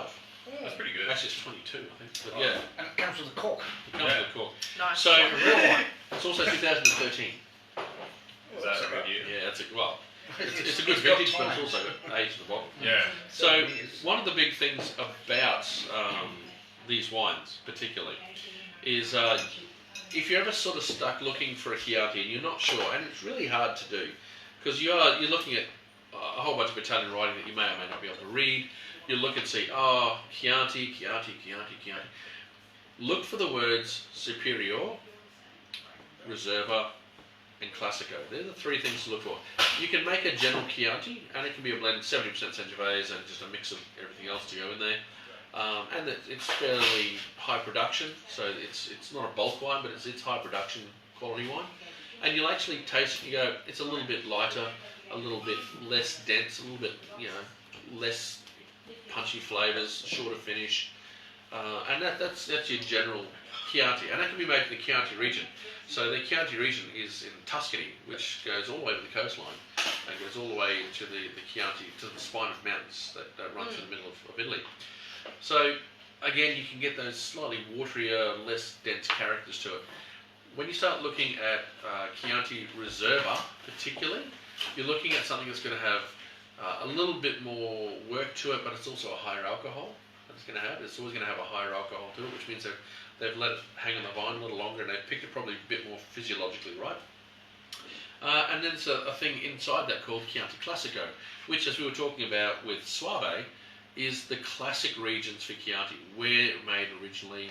That's pretty good. Actually, it's 22, I think. But yeah, And it comes with a cork. it comes with a cork. Nice. So one. Real one. it's also 2013. Is that a good year? Yeah, it's a good vintage, but it's also aged in the bottle. Yeah. So one of the big things about these wines, particularly, is if you're ever sort of stuck looking for a Chianti and you're not sure, and it's really hard to do, because you're looking at a whole bunch of Italian writing that you may or may not be able to read. You look and see, Chianti. Look for the words superior Reserva, and Classico. They're the three things to look for. You can make a general Chianti, and it can be a blend 70% Sangiovese and just a mix of everything else to go in there. And it's fairly high production, so it's not a bulk wine, but it's high production quality wine. And you'll actually taste it and you go, it's a little bit lighter, a little bit less dense, a little bit, less punchy flavours, shorter finish. And that's your general Chianti. And that can be made in the Chianti region. So the Chianti region is in Tuscany, which goes all the way to the coastline and goes all the way to the Chianti, to the spine of mountains that run through the middle of Italy. So again, you can get those slightly waterier, less dense characters to it. When you start looking at Chianti Reserva particularly, you're looking at something that's going to have a little bit more work to it, but it's also a higher alcohol that it's going to have. It's always going to have a higher alcohol to it, which means they've let it hang on the vine a little longer and they've picked it probably a bit more physiologically right. And then there's a thing inside that called Chianti Classico, which, as we were talking about with Soave, is the classic regions for Chianti, where it made originally.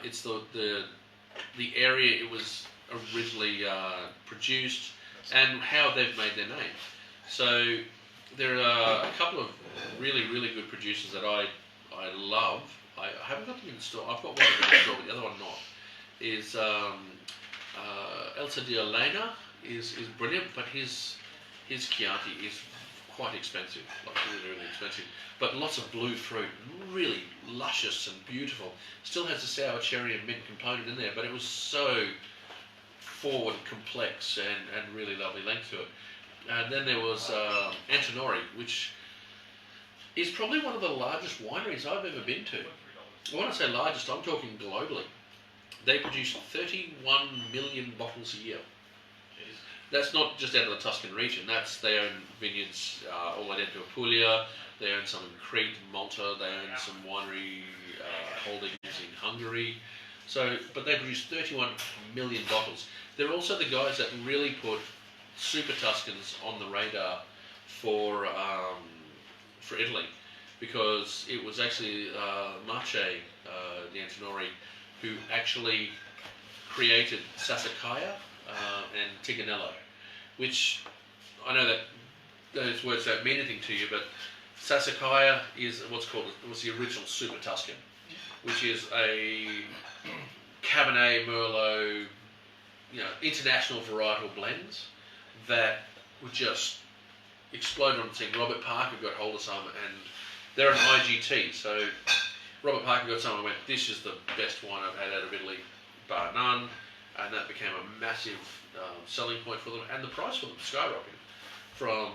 It's the area it was originally produced and how they've made their name. So there are a couple of really, really good producers that I love. I haven't got them in store. I've got one of them in store, but the other one not. Is Elsa Di Elena is brilliant, but his Chianti is quite expensive, like really, really expensive. But lots of blue fruit, really luscious and beautiful. Still has a sour cherry and mint component in there, but it was so forward and complex and really lovely length to it. And then there was Antinori, which is probably one of the largest wineries I've ever been to. When I say largest, I'm talking globally. They produce 31 million bottles a year. That's not just out of the Tuscan region. They own vineyards all the way down to Apulia. They own some in Crete, Malta. They own some winery holdings in Hungary. But they produce 31 million bottles. They're also the guys that really put Super Tuscans on the radar for Italy, because it was actually Marche Di Antinori who actually created Sassicaia and Tiganello, which I know that those words don't mean anything to you, but Sassicaia is was the original Super Tuscan, which is a Cabernet Merlot, international varietal blends that would just explode on the scene. Robert Parker got hold of some, and they're an IGT. So Robert Parker got some and went, "This is the best wine I've had out of Italy, bar none," and that became a massive selling point for them. And the price for them skyrocketed from,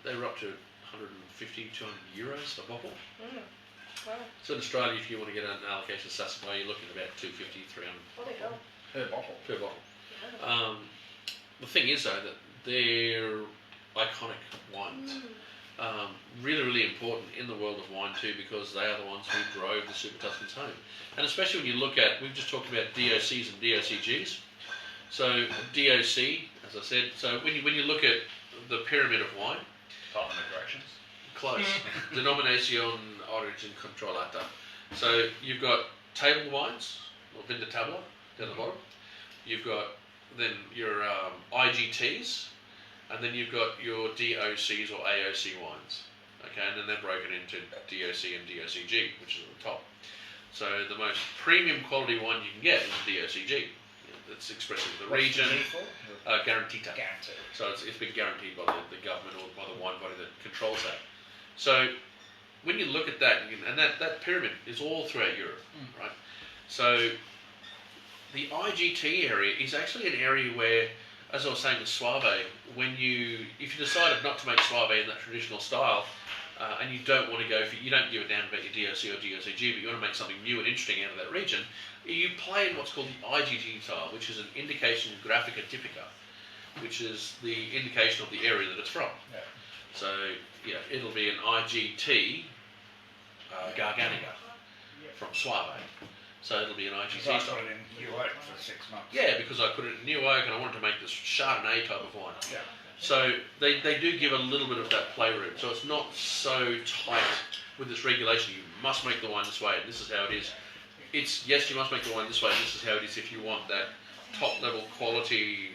they were up to 150, 200 euros a bottle. Wow. So in Australia, if you want to get an allocation of Sassicaia, you're looking at about 250, 300 Bloody hell. Per bottle. per bottle. Yeah. The thing is, though, that they're iconic wines. Really, really important in the world of wine too, because they are the ones who drove the Super Tuscans home. And especially when you look at, we've just talked about DOCs and DOCGs. So DOC, as I said, so when you look at the pyramid of wine, Department of Corrections. close, Denominación Origin Controlata. So you've got table wines, or Vinda Tabla, down the bottom. You've got then your IGTs, and then you've got your DOCs or AOC wines. Okay, and then they're broken into DOC and DOCG, which is at the top. So the most premium quality wine you can get is DOCG. It's expressive of the region. Garantita. Guaranteed. So it's been guaranteed by the government or by the wine body that controls that. So when you look at that, and that pyramid is all throughout Europe, right? So the IGT area is actually an area where, as I was saying with Soave, if you decided not to make Soave in that traditional style, and you don't want to you don't give a damn about your DOC or DOCG, but you want to make something new and interesting out of that region, you play in what's called the IGT style, which is an indication graphica typica, which is the indication of the area that it's from. Yeah. So, it'll be an IGT Garganega from Soave. So it'll be an IGT Because I style. put it in New Oak for 6 months. Yeah, because I put it in New Oak and I wanted to make this Chardonnay type of wine. Yeah. So they do give a little bit of that playroom. So it's not so tight with this regulation. You must make the wine this way, and this is how it is. It's, yes, you must make the wine this way, and this is how it is if you want that top level quality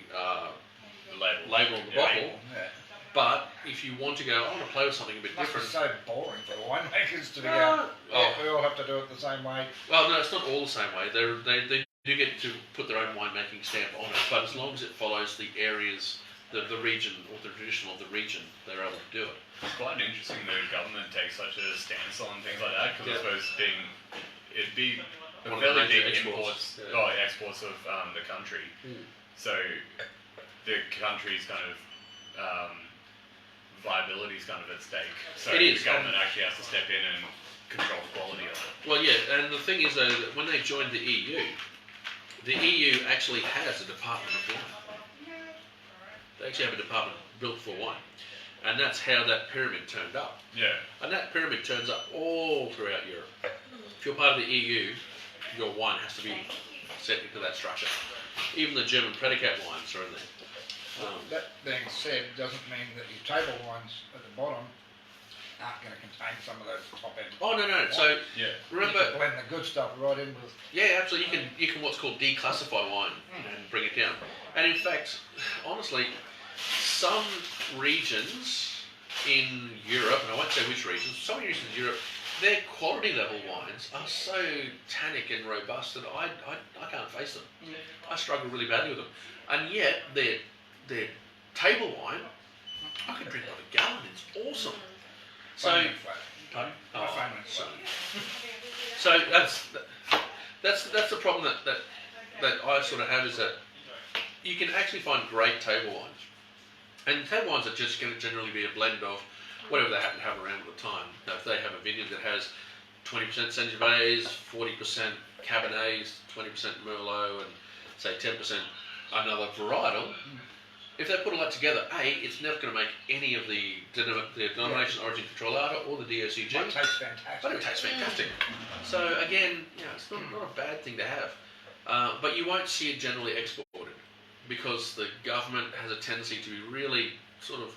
label. label on the bottle. Yeah. But if you want to go, I want to play with something a bit Must be different. so boring for winemakers to be Uh, going, we all have to do it the same way. Well, no, it's not all the same way. They do get to put their own winemaking stamp on it, but as long as it follows the areas, the region, or the tradition of the region, they're able to do it. It's quite interesting the government takes such a stance on things like that, because I suppose it'd be a One of the fairly major big exports, exports of the country. Mm. So the country's kind of viability is kind of at stake. So It is, the government actually has to step in and control the quality of it. Well, yeah, and the thing is though, that when they joined the EU actually has a department of wine. They actually have a department built for wine, and that's how that pyramid turned up. Yeah. And that pyramid turns up all throughout Europe. If you're part of the EU, your wine has to be set into that structure. Even the German predicate wines are in there. That being said, doesn't mean that your table wines at the bottom aren't going to contain some of those top end. Oh no! So Yeah. You remember, can blend the good stuff right in with. yeah, absolutely. You can what's called declassify wine and bring it down. And in fact, honestly, some regions in Europe, and I won't say which regions, some regions in Europe, their quality level wines are so tannic and robust that I can't face them. I struggle really badly with them. And yet their table wine, I can drink like a gallon. It's awesome. So, My oh, favourite so, flavor. so that's the problem that I sort of have, is that you can actually find great table wines, and table wines are just going to generally be a blend of whatever they happen to have around at the time. Now, if they have a vineyard that has 20% Sangiovese, 40% Cabernets, 20% Merlot, and say 10% another varietal, if they put all that together, it's never going to make any of the denomination origin controllata or the DOCG. It tastes fantastic. But it tastes fantastic. So again, it's not a bad thing to have. But you won't see it generally exported, because the government has a tendency to be really sort of,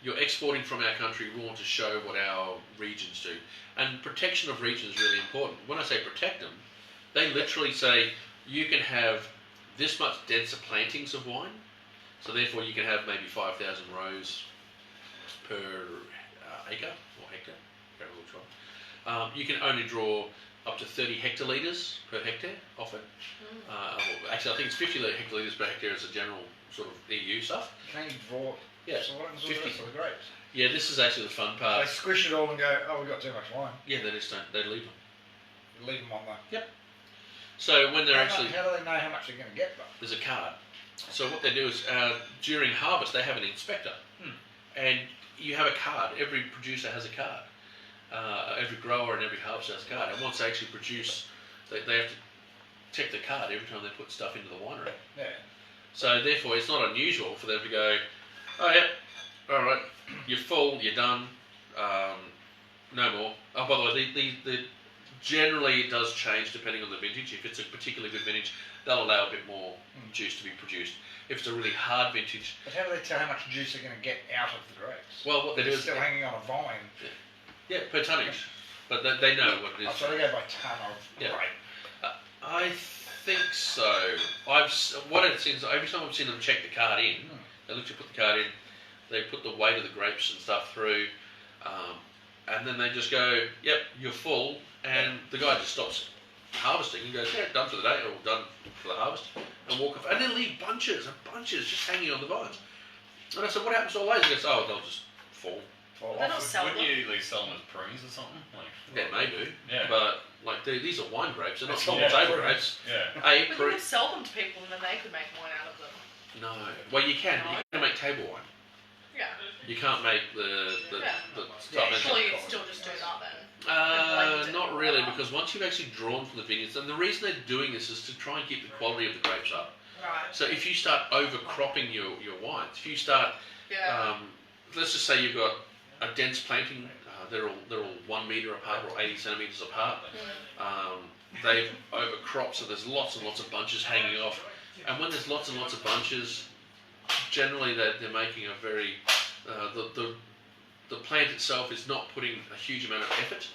you're exporting from our country, we want to show what our regions do. And protection of regions is really important. When I say protect them, they literally say you can have this much denser plantings of wine, so therefore you can have maybe 5,000 rows per acre or hectare. You can only draw up to 30 hectolitres per hectare off it. Actually, I think it's 50 hectolitres per hectare as a general sort of EU stuff. Can you draw? Yeah, So what happens with the 50. rest of the grapes? Yeah, this is actually the fun They part. squish it all and go, oh, we've got too much wine. Yeah, they just don't. They leave them. You leave them on the. So when they're How actually, do they know how much they're going to get though? there's a card. So what they do is during harvest they have an inspector, and you have a card. Every producer has a card. Every grower and every harvester has a card. And once they actually produce, they have to check the card every time they put stuff into the winery. Yeah. So therefore, it's not unusual for them to go, oh yeah, all right, you're full, you're done, no more. Oh, by the way, the generally it does change depending on the vintage. If it's a particularly good vintage, they'll allow a bit more juice to be produced. If it's a really hard vintage, But how do they tell how much juice they're going to get out of the grapes? well, what they do It's is, still hanging on a vine. yeah, per tonnage, but they know what it Oh, is. so they go by ton of Yeah. grape. I think so. What I've seen is every time I've seen them check the card in, they literally put the card in, they put the weight of the grapes and stuff through, and then they just go, yep, you're full, and the guy just stops harvesting and goes, yeah, done for the day, or done for the harvest, and walk off, and then leave bunches and bunches just hanging on the vines. And I said, what happens to all those? He goes, oh, they'll just fall. Fall They're off. not selling Wouldn't them. you at least sell them as prunes or something? Like, Yeah, maybe, Yeah. but like these are wine grapes, they're not That's small all table right. grapes. yeah. But you could sell them to people and then they could make wine out of them. No, well you can, but you can make table wine. Yeah. You can't make the Yeah. stuff. Surely you'd still just do that then. Not really, because once you've actually drawn from the vineyards, and the reason they're doing this is to try and keep the quality of the grapes up. Right. So if you start overcropping your wines, if you start, Yeah. let's just say you've got a dense planting, they're all 1 metre apart or 80 centimetres apart. They've overcropped, so there's lots and lots of bunches hanging off. And when there's lots and lots of bunches, generally they're making a very the plant itself is not putting a huge amount of effort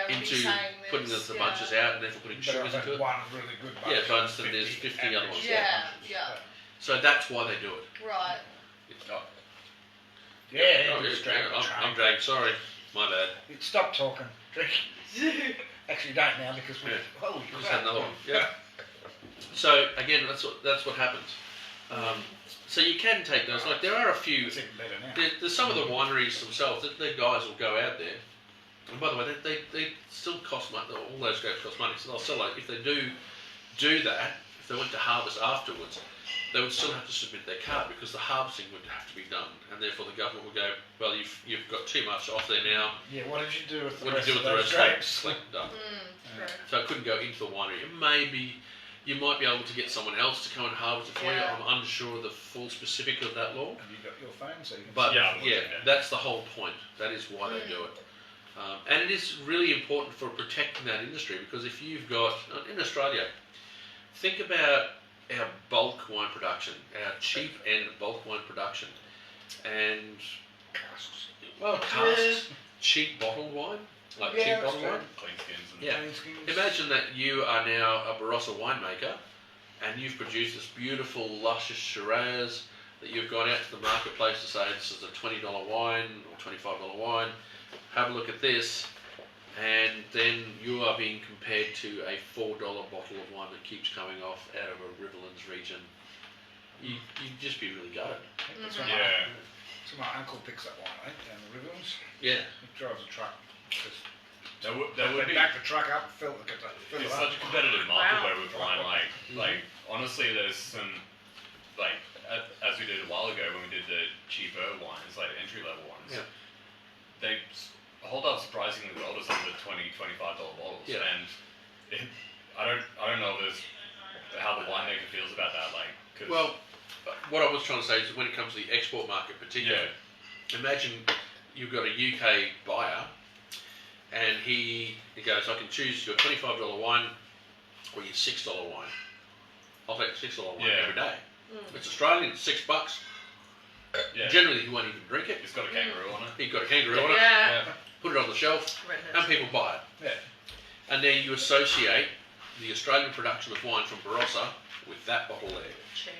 into putting the bunches out and therefore putting sugars into it. One really good bunch. Yeah, but there's 50 other ones. Yeah. So that's why they do it. Right. I'm dragging. Sorry, my bad. Stop talking. Drink. Actually, don't now because we. Holy crap. Just had another one. Yeah. So again, that's what happens. So you can take those. Like there are a few. It's even better now. There's some of the wineries themselves. The guys will go out there. And by the way, they still cost money. All those grapes cost money. So they'll sell it. If they do that, if they went to harvest afterwards, they would still have to submit their card because the harvesting would have to be done, and therefore the government would go, well, you've got too much off there now. Yeah, what did you do with the what rest did you do of with those the rest grapes? of it? Done. So it couldn't go into the winery. Maybe you might be able to get someone else to come and harvest it for you. I'm unsure of the full specific of that law. Have you got your phone so you can But see? that's the whole point. That is why they do it. And it is really important for protecting that industry because if you've got, in Australia, think about our bulk wine production, our cheap end bulk wine production, and casks, cheap bottled wine, cheap bottled wine. Clean skins and Yeah. Imagine that you are now a Barossa winemaker, and you've produced this beautiful, luscious Shiraz that you've gone out to the marketplace to say this is a $20 wine or $25 wine. Have a look at this. And then you are being compared to a $4 bottle of wine that keeps coming off out of a Riverlands region. You'd just be really gutted. So my uncle picks up wine, down the Riverlands. Yeah. He drives a truck. That would be back the truck up, fill it it's up. such a competitive market though with wine. Like honestly, there's some as we did a while ago when we did the cheaper wines, like entry level ones. Yeah. They hold up surprisingly well to some of the $20-25 bottles. Yeah. And I don't know how the winemaker feels about that. Well, what I was trying to say is when it comes to the export market particularly, imagine you've got a UK buyer and he goes, I can choose your $25 wine or your $6 wine. I'll take the $6 wine every day. It's Australian, it's $6. Yeah. Generally, he won't even drink it. It's got a kangaroo on it. He's got a kangaroo on it. Yeah. Put it on the shelf, and people buy it. Yeah. And then you associate the Australian production of wine from Barossa with that bottle there. Cheap,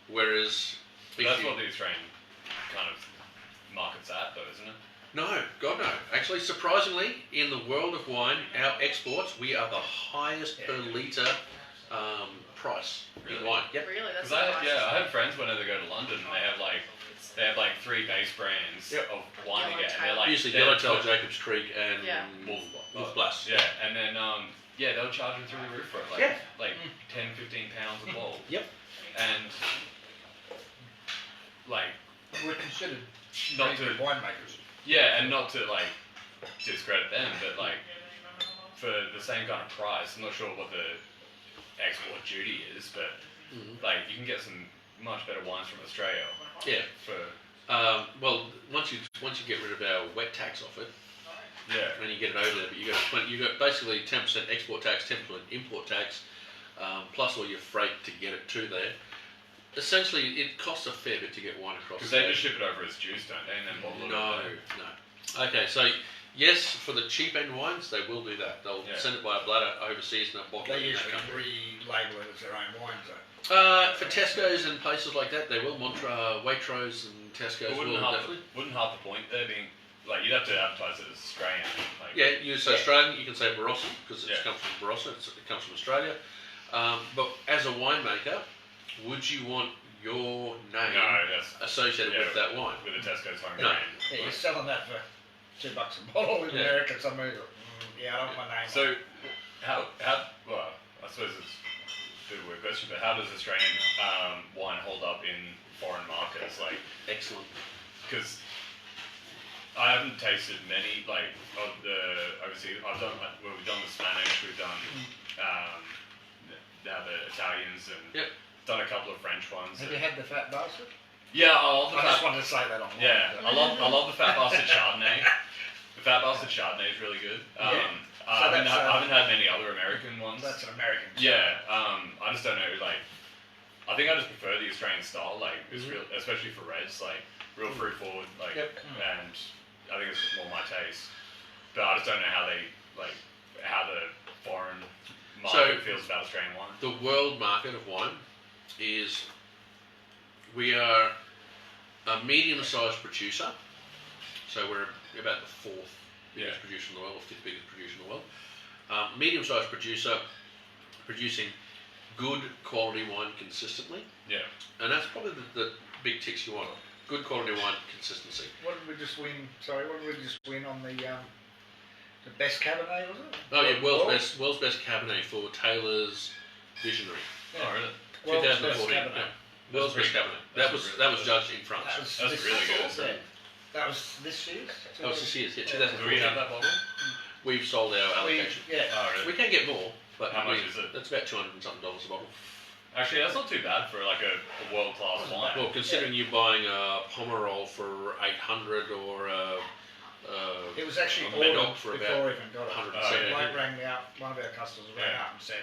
Whereas, That's what the Australian kind of market's at, though, isn't it? no, God no. Actually, surprisingly, in the world of wine, our exports, we are the highest per litre price in wine. Yep. Really? That's Because nice. I have friends whenever they go to London and they have like 3 base brands of wine to get, and they're like Usually Yellowtail, Jacobs Creek, and Wolf Blass. Yeah, and then they'll charge them through the roof for it, like 10-15 pounds a bottle. Yep. And We're considered not very to good winemakers. and not to discredit them, but for the same kind of price, I'm not sure what the export duty is, but you can get some much better wines from Australia. Yeah. For well, once you get rid of our wet tax off it, yeah, and you get it over there, but you got basically 10% export tax, 10% import tax, plus all your freight to get it to there. Essentially, it costs a fair bit to get wine across. because they just ship it over as juice, don't they? And then bottle it. No. Okay, so yes, for the cheap end wines, they will do that. They'll send it by a bladder overseas and they'll bottle it. They in that usually country. relabel it as their own wines, though. For Tesco's and places like that, they will. Waitrose and Tesco's will definitely. Wouldn't half the point there being you'd have to advertise it as Australian. You say Australian, you can say Barossa because it comes from Barossa. It comes from Australia. But as a winemaker, would you want your name associated with that wine? With a Tesco's home No. brand. Yeah, you're selling that for $2 a bottle in America. Somebody go, I don't want my name. So, how? Well, I suppose it's a bit of a weird question, but how does Australian wine hold up in foreign markets? Excellent. Because I haven't tasted many of the overseas. We've done the Spanish, we've done now the Italians, and done a couple of French ones. Have you had the Fat Bastard? Yeah, I just wanted to say that on. Yeah, I love the Fat Bastard Chardonnay. The Fat Bastard Chardonnay is really good. I haven't had many other American ones. That's an American. Yeah, I just don't know. I think I just prefer the Australian style. It's real, especially for reds. Real fruit forward. And I think it's more my taste. But I just don't know how how the foreign market feels about Australian wine. The world market of wine is, we are a medium-sized producer, so we're about the fourth biggest producer in the world, or fifth biggest producer in the world. Medium-sized producer, producing good quality wine consistently. Yeah. And that's probably the big ticks you want. Good quality wine consistency. What did we just win? Sorry, what did we just win on the best Cabernet, was it? Oh yeah, world's best Cabernet for Taylor's Visionary. Yeah. Oh, really? World's best 2014. Cabernet. Yeah. World's best Cabernet. That was judged in France. That's really good. Yeah. That was this year's? That was this year's, yeah, Do 2014. we have that bottle? We've sold our allocation. Yeah. Oh, really? We can get more, but How much is it? That's about $200 and something a bottle. Actually, that's not too bad for like a world-class wine. Well, considering you're buying a Pomerol for 800 or It was actually a Medoc ordered for before about I even got it. 170. Blake rang me up, one of our customers rang up and said,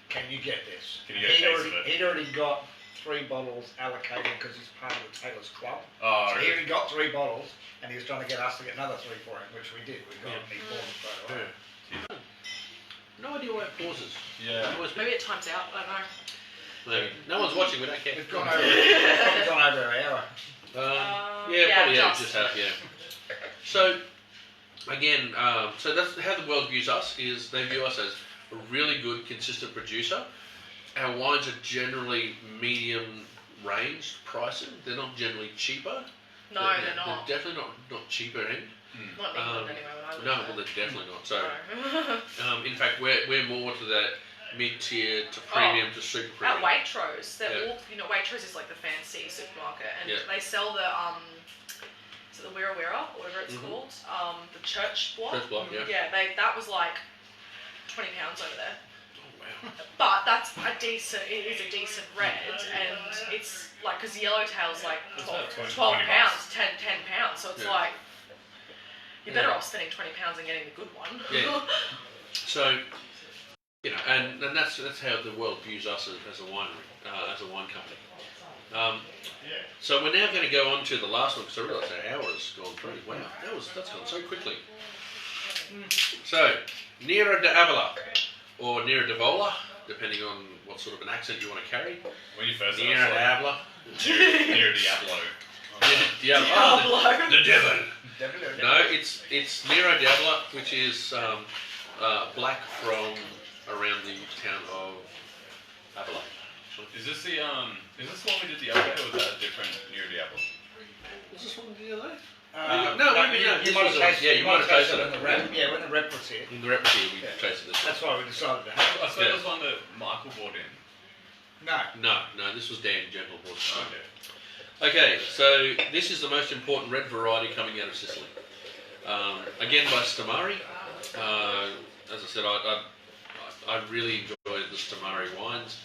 "Can you get this?" Can you get a case of it? He'd already got 3 bottles allocated because he's part of the Taylor's Club. Oh, So he really? already got 3 bottles, and he was trying to get us to get another 3 for him, which we did. We got them, and he bought them straight away. Yeah. No idea why it pauses. Yeah. Maybe it times out. I don't know. Maybe. No one's watching, we don't care. We've gone over, probably gone over an hour. Probably just. have, yeah. So, again, so that's how the world views us, is they view us as a really good, consistent producer. Our wines are generally medium range pricing. They're not generally cheaper. No, they're not. They're definitely not cheaper end. Not in England anyway. When I lived No, there. well, they're definitely not. So, No. in fact, we're more to that mid-tier to premium to super At premium. Waitrose, they're all, Waitrose is like the fancy supermarket, and they sell the is it the Wira Wira, or whatever it's called, the church block. Church block, yeah. Yeah, that was like £20 over there. Oh, wow. But that's it is a decent red, and it's like, because Yellowtail's like It's about 12 20 pounds, bucks. 10 pounds, so it's Yeah. like, you're better off spending £20 and getting the good one. Yeah. So, and that's how the world views us as a winery, as a wine company. So we're now going to go on to the last one, because I realise our hour has gone through. Wow, that's gone so quickly. So, Nera de Avola, or Nera de Vola, depending on what sort of an accent you want to carry. When you first Nera de Avola. near Diablo. The devil. Definitely. No, it's Nero de Avola, which is black from around the town of Avola. Is this the one we did the other day, or was that a different near Diablo? Was this one the other day? No, you might have tasted it. you might have tasted when the rep. Yeah, when the rep was here. In the repertoire, we tasted this. That's why we decided to have I suppose it was one that Michael brought in. it. No. No, this was Dan Gentle. Okay. Okay, so this is the most important red variety coming out of Sicily. Again by Stamari. As I said, I really enjoy the Stamari wines.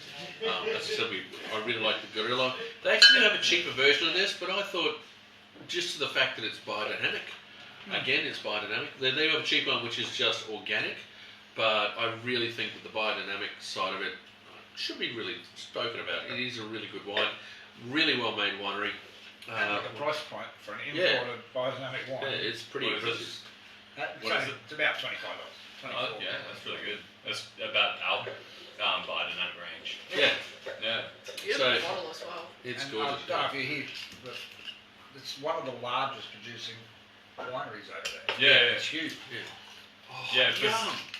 As I said, I really like the Gorilla. They actually do have a cheaper version of this, but I thought, just to the fact that it's biodynamic, again, it's biodynamic. They have a cheap one which is just organic, but I really think that the biodynamic side of it should be really spoken about. It is a really good wine, really well made winery. And the price point for an imported biodynamic wine. Yeah, it's pretty What is impressive. this? What is it? It's about $25. Oh, yeah, that's really good. That's about our biodynamic range. Yeah, Yeah. Beautiful So- bottle as well. it's And gorgeous. I don't know if you hear, but it's one of the largest producing wineries over there. Yeah, It's huge. yeah.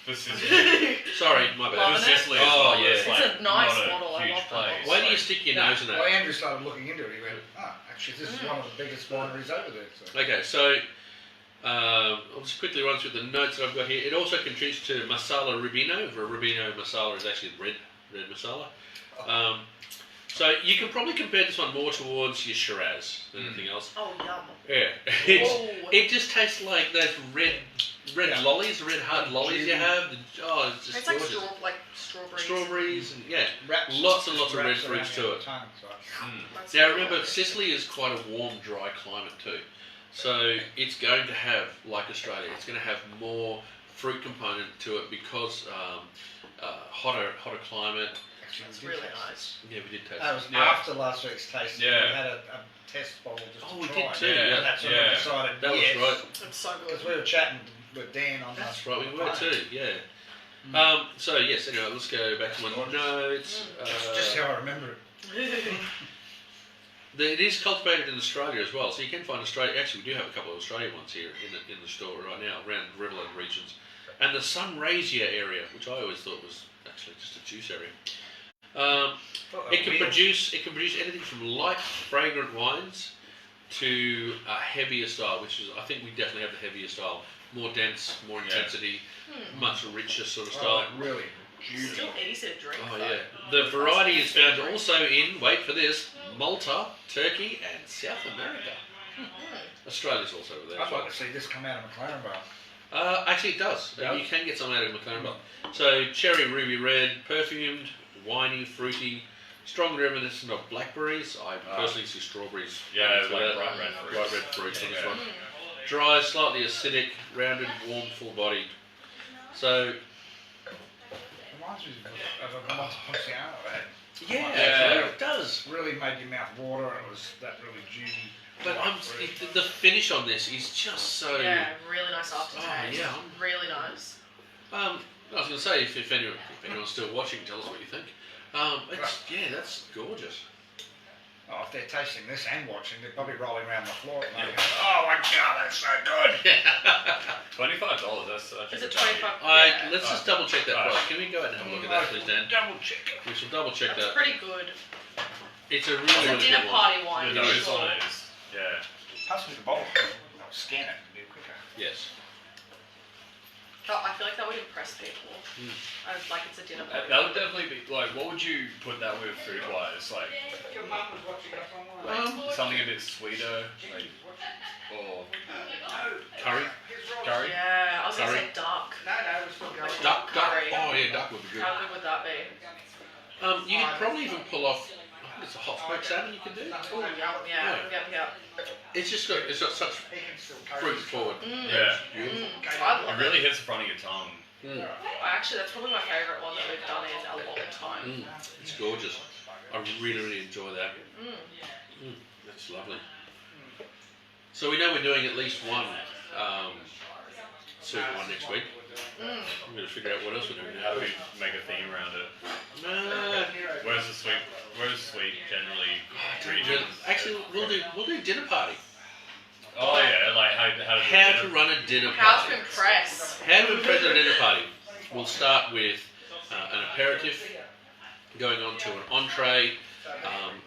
For Sicily. Sorry, my bad. Loving For it. Sicily Oh, as well, yeah. it's It's like a nice not bottle, I huge love that place. bottle. Why do you Like- stick your No, nose in Well, that? Andrew started looking into it. He went, actually, this is one of the biggest wineries over there. So. Okay, so I'll just quickly run through the notes that I've got here. It also contributes to Masala Rubino. Rubino Masala is actually red Masala. So you can probably compare this one more towards your Shiraz than anything else. Oh, yum. Yeah, it just tastes like those red lollies, red hard lollies you have. It's just It's like, gorgeous. strawberries. Strawberries and Wraps, lots and lots of red wraps around fruits to your it. tongue, so. That's Now good. remember, Sicily is quite a warm, dry climate too. So it's going to have, like Australia, it's going to have more fruit component to it because hotter climate. actually. It's We did really taste nice. Yeah, we did taste. That was Yeah. after last week's tasting. Yeah. We had a test bottle just Oh, to we try. did too. Yeah. And that's when we Yeah. decided. That was yes, right. It's so good. Because we were chatting with Dan on That's the right, we on were the phone. too, yeah. So, yes, anyway, let's go back to my notes. Just how I remember it. It is cultivated in Australia as well, so you can find Australia. Actually, we do have a couple of Australian ones here in the store right now around Riverland regions, and the Sunraysia area, which I always thought was actually just a juice area. It can produce anything from light fragrant wines to a heavier style, which is I think we definitely have the heavier style, more dense, more intensity, much richer sort of style. Really It's still easy to drink. Oh though. yeah. The variety is found also in, wait for this, Malta, Turkey and South America. Australia's also there as I'd well. like to see this come out of McLaren Bar. Actually it does. You can get some out of McLaren Bar. So cherry ruby red, perfumed, winey, fruity, strong reminiscent of blackberries. I personally see strawberries. Yeah, for like that. bright red fruits. Bright red fruits on this Yeah. one. Dry, slightly acidic, rounded, warm, full bodied. So Reminds me of a Montepulciano I had. yeah, it does. Really made your mouth water, and it was that really juicy. But the finish on this is just so. Yeah, really nice aftertaste. Oh, yeah. Really nice. I was going to say, if anyone's still watching, tell us what you think. That's gorgeous. Oh, if they're tasting this and watching, they're probably rolling around the floor at the moment. Oh my god, that's so good! $25. That's such a Is it good value. 25? Let's just double check that price. Can we go ahead and have a look at that, please, Dan? Double check. We shall double check That's that. pretty good. It's a really, It's a really dinner good one. party wine. The for nose sure. on it is, yeah. Pass me the bottle. I'll scan it a bit quicker. Yes. I feel like that would impress people. Like it's a dinner party. That would definitely be, like, what would you put that with food-wise? Like, Your mum was watching us online. something a bit sweeter, like, or Curry. curry? Yeah, I was gonna Curry. say duck. No, we're still going. Duck. Curry. Oh yeah, duck would be good. How good would that be? You could probably even pull off. I think it's a hot smoked salmon you can do. Oh, yum, yeah. It's got such He can still carry fruit his forward. Yeah. Beautiful. I It love really hits the front of your tongue. Actually, that's probably my favourite one that we've done in a long time. It's gorgeous. I really, really enjoy that. That's lovely. So we know we're doing at least one super one next week. I'm going to figure out what else we're doing How now. do we make a theme around it? Uh, Where's sweet generally regions? Actually, we'll do dinner party. Oh yeah, like how to How to run a dinner How to party. impress. How to impress at a dinner party. We'll start with an aperitif, going on to an entree.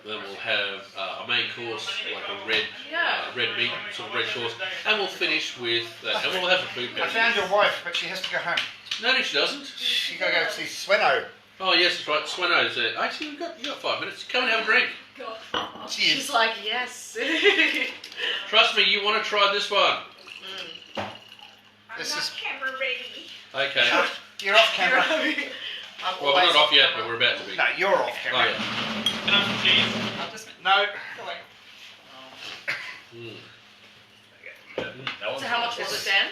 Then we'll have a main course, like a red meat sort of red course, and we'll finish with and we'll have a food I pairing. found your wife, but she has to go home. No, she doesn't. She got to go see Sweno. Oh yes, that's right. Sweno's there. Actually, you got 5 minutes. Come and have a drink. She's like, yes. Trust me, you want to try this one. This is camera ready. Okay. you're off camera. Well, we're not off yet, but we're about to be. No, you're off Oh camera. yeah. No. That one's So how much was it, Dan?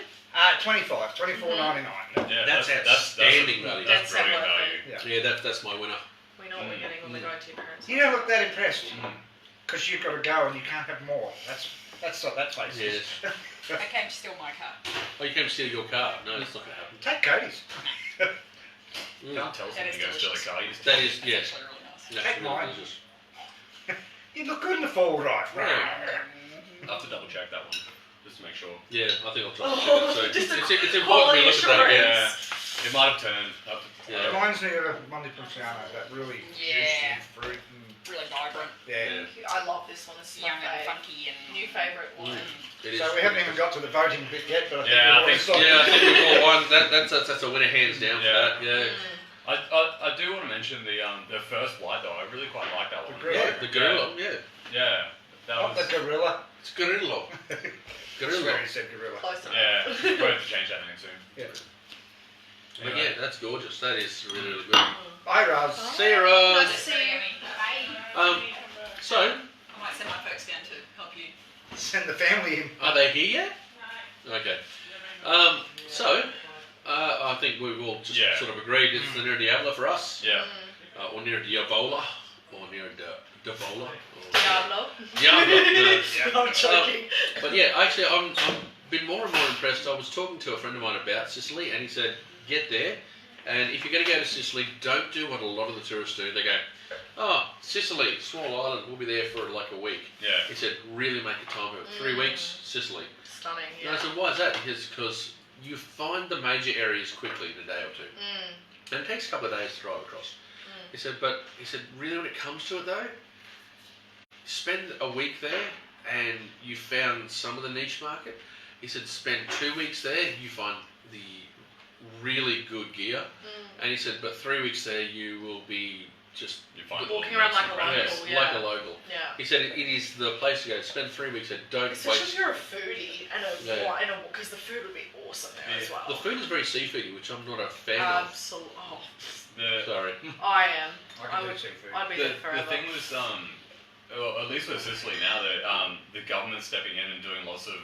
25, $24.99. Yeah, That's outstanding value. That's That's brilliant worth value. Yeah, that's my winner. We know what we're getting when we go to your parents' You don't look that impressed, because you've got to go and you can't have more. That's what that place is. Yes. I came to steal my car. Oh, you came to steal your car? No, that's not going to happen. Take Cody's. Can't tell someone to go steal a car. You just That is, yes. Actually really nice. That's Take really mine. delicious. You look good in the four-wheel drive. I'll have to double check that one just to make sure. Yeah, I think I'll try to Oh, check it. So just it's a important we quality look at that. Yeah. assurance. It might have turned. Yeah. Reminds me of a Montepulciano, that really Yeah. juicy fruit and Really vibrant, yeah. Yeah. I love this one. This is my young and favourite. funky and New favourite one. It is. So we haven't even got to the voting bit yet, but I think Yeah, I we've think- already Yeah, I started. think we've all won. That's a winner hands down for Yeah. that. Yeah. I do want to mention the first white though. I really quite like that one. Gorilla. Yeah, the gorilla. Yeah. Yeah. That Not was. the gorilla. It's gorilla. I Gorilla. swear he said gorilla. Close enough. Yeah. We'll have to change that name soon. Yeah. But yeah, that's gorgeous. That is really, really good. Bye, Raz. See you, Rose. Nice to see you. So, I might send my folks down to help you. Send the family in. are they here yet? Okay. So, I think we've all just Yeah. sort of agreed it's the Nerd Diablo for us. Yeah. or near Diavola, or near Diavola. Diablo. Diablo. I'm joking. But yeah, actually, I'm been more and more impressed. I was talking to a friend of mine about Sicily, and he said, get there, and if you're going to go to Sicily, don't do what a lot of the tourists do. They go, oh, Sicily, small island, we'll be there for like a week. Yeah. He said, really make a time of it. 3 weeks, Sicily. Stunning, yeah. And I said, why is that? Because you find the major areas quickly in a day or two. And it takes a couple of days to drive across. He said, really when it comes to it though, spend a week there and you found some of the niche market. He said, spend 2 weeks there, you find the really good gear. And he said, but 3 weeks there, you will be just walking around like a local. Yes, yeah. like a local. Yeah. He said it is the place to go. Spend 3 weeks there. Don't Especially waste. if you're a foodie because the food would be awesome there as well. The food is very seafoody, which I'm not a fan of. Absolutely. Oh, Sorry. I am. I can do seafood. I'd be there forever. The thing was, well, at least with Sicily now that the government's stepping in and doing lots of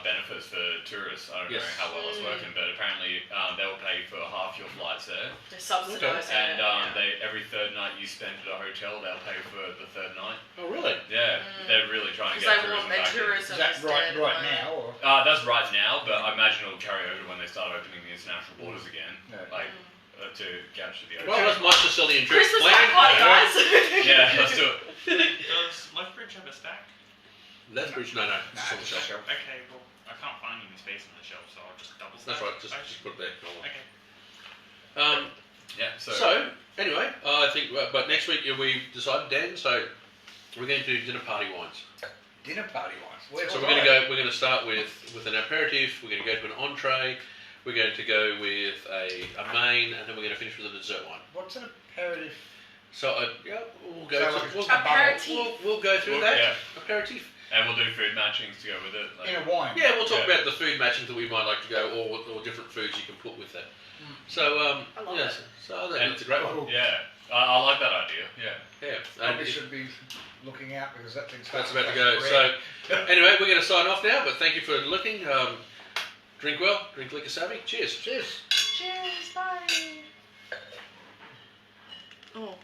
benefits for tourists. I don't know how well it's working, but apparently they'll pay for half your flights there. They're subsidising And it. they every third night you spend at a hotel, they'll pay for the third night. Oh, really? Yeah, they're really trying to Because get they want tourism their back in. tourism. Is that right instead, now? Or? That's right now, but I imagine it'll carry over when they start opening the international borders again, like to capture the ocean. Well, that's my Sicilian trip Christmas planned. party, guys. Yeah, let's do it. Does Lethbridge have a stack? Lethbridge, no. Nah, It's on the just shelf. Okay, well, I can't find any space on the shelf, so I'll just double stack. That's right. Just Okay. put it there. Hold Okay. on. Yeah. So anyway, I think. But next week we decided, Dan. So we're going to do dinner party wines. Dinner party wines. Well, So we're going to go. We're going to start with an aperitif. We're going to go to an entree. We're going to go with a main, and then we're going to finish with a dessert wine. What's an aperitif? So we'll go. So Through, like we'll go through that. Yeah. Aperitif. And we'll do food matchings to go with it. Like, In a wine. Yeah, we'll talk about the food matching that we might like to go, or different foods you can put with that. So I love yes, it. so that's a great one. yeah, I like that idea. Yeah. Yeah, Probably and should be looking out because that thing's that's starting about to go. red. So anyway, we're going to sign off now. But thank you for looking. Drink well, drink liquor savvy. Cheers. Cheers. Cheers, bye. Oh.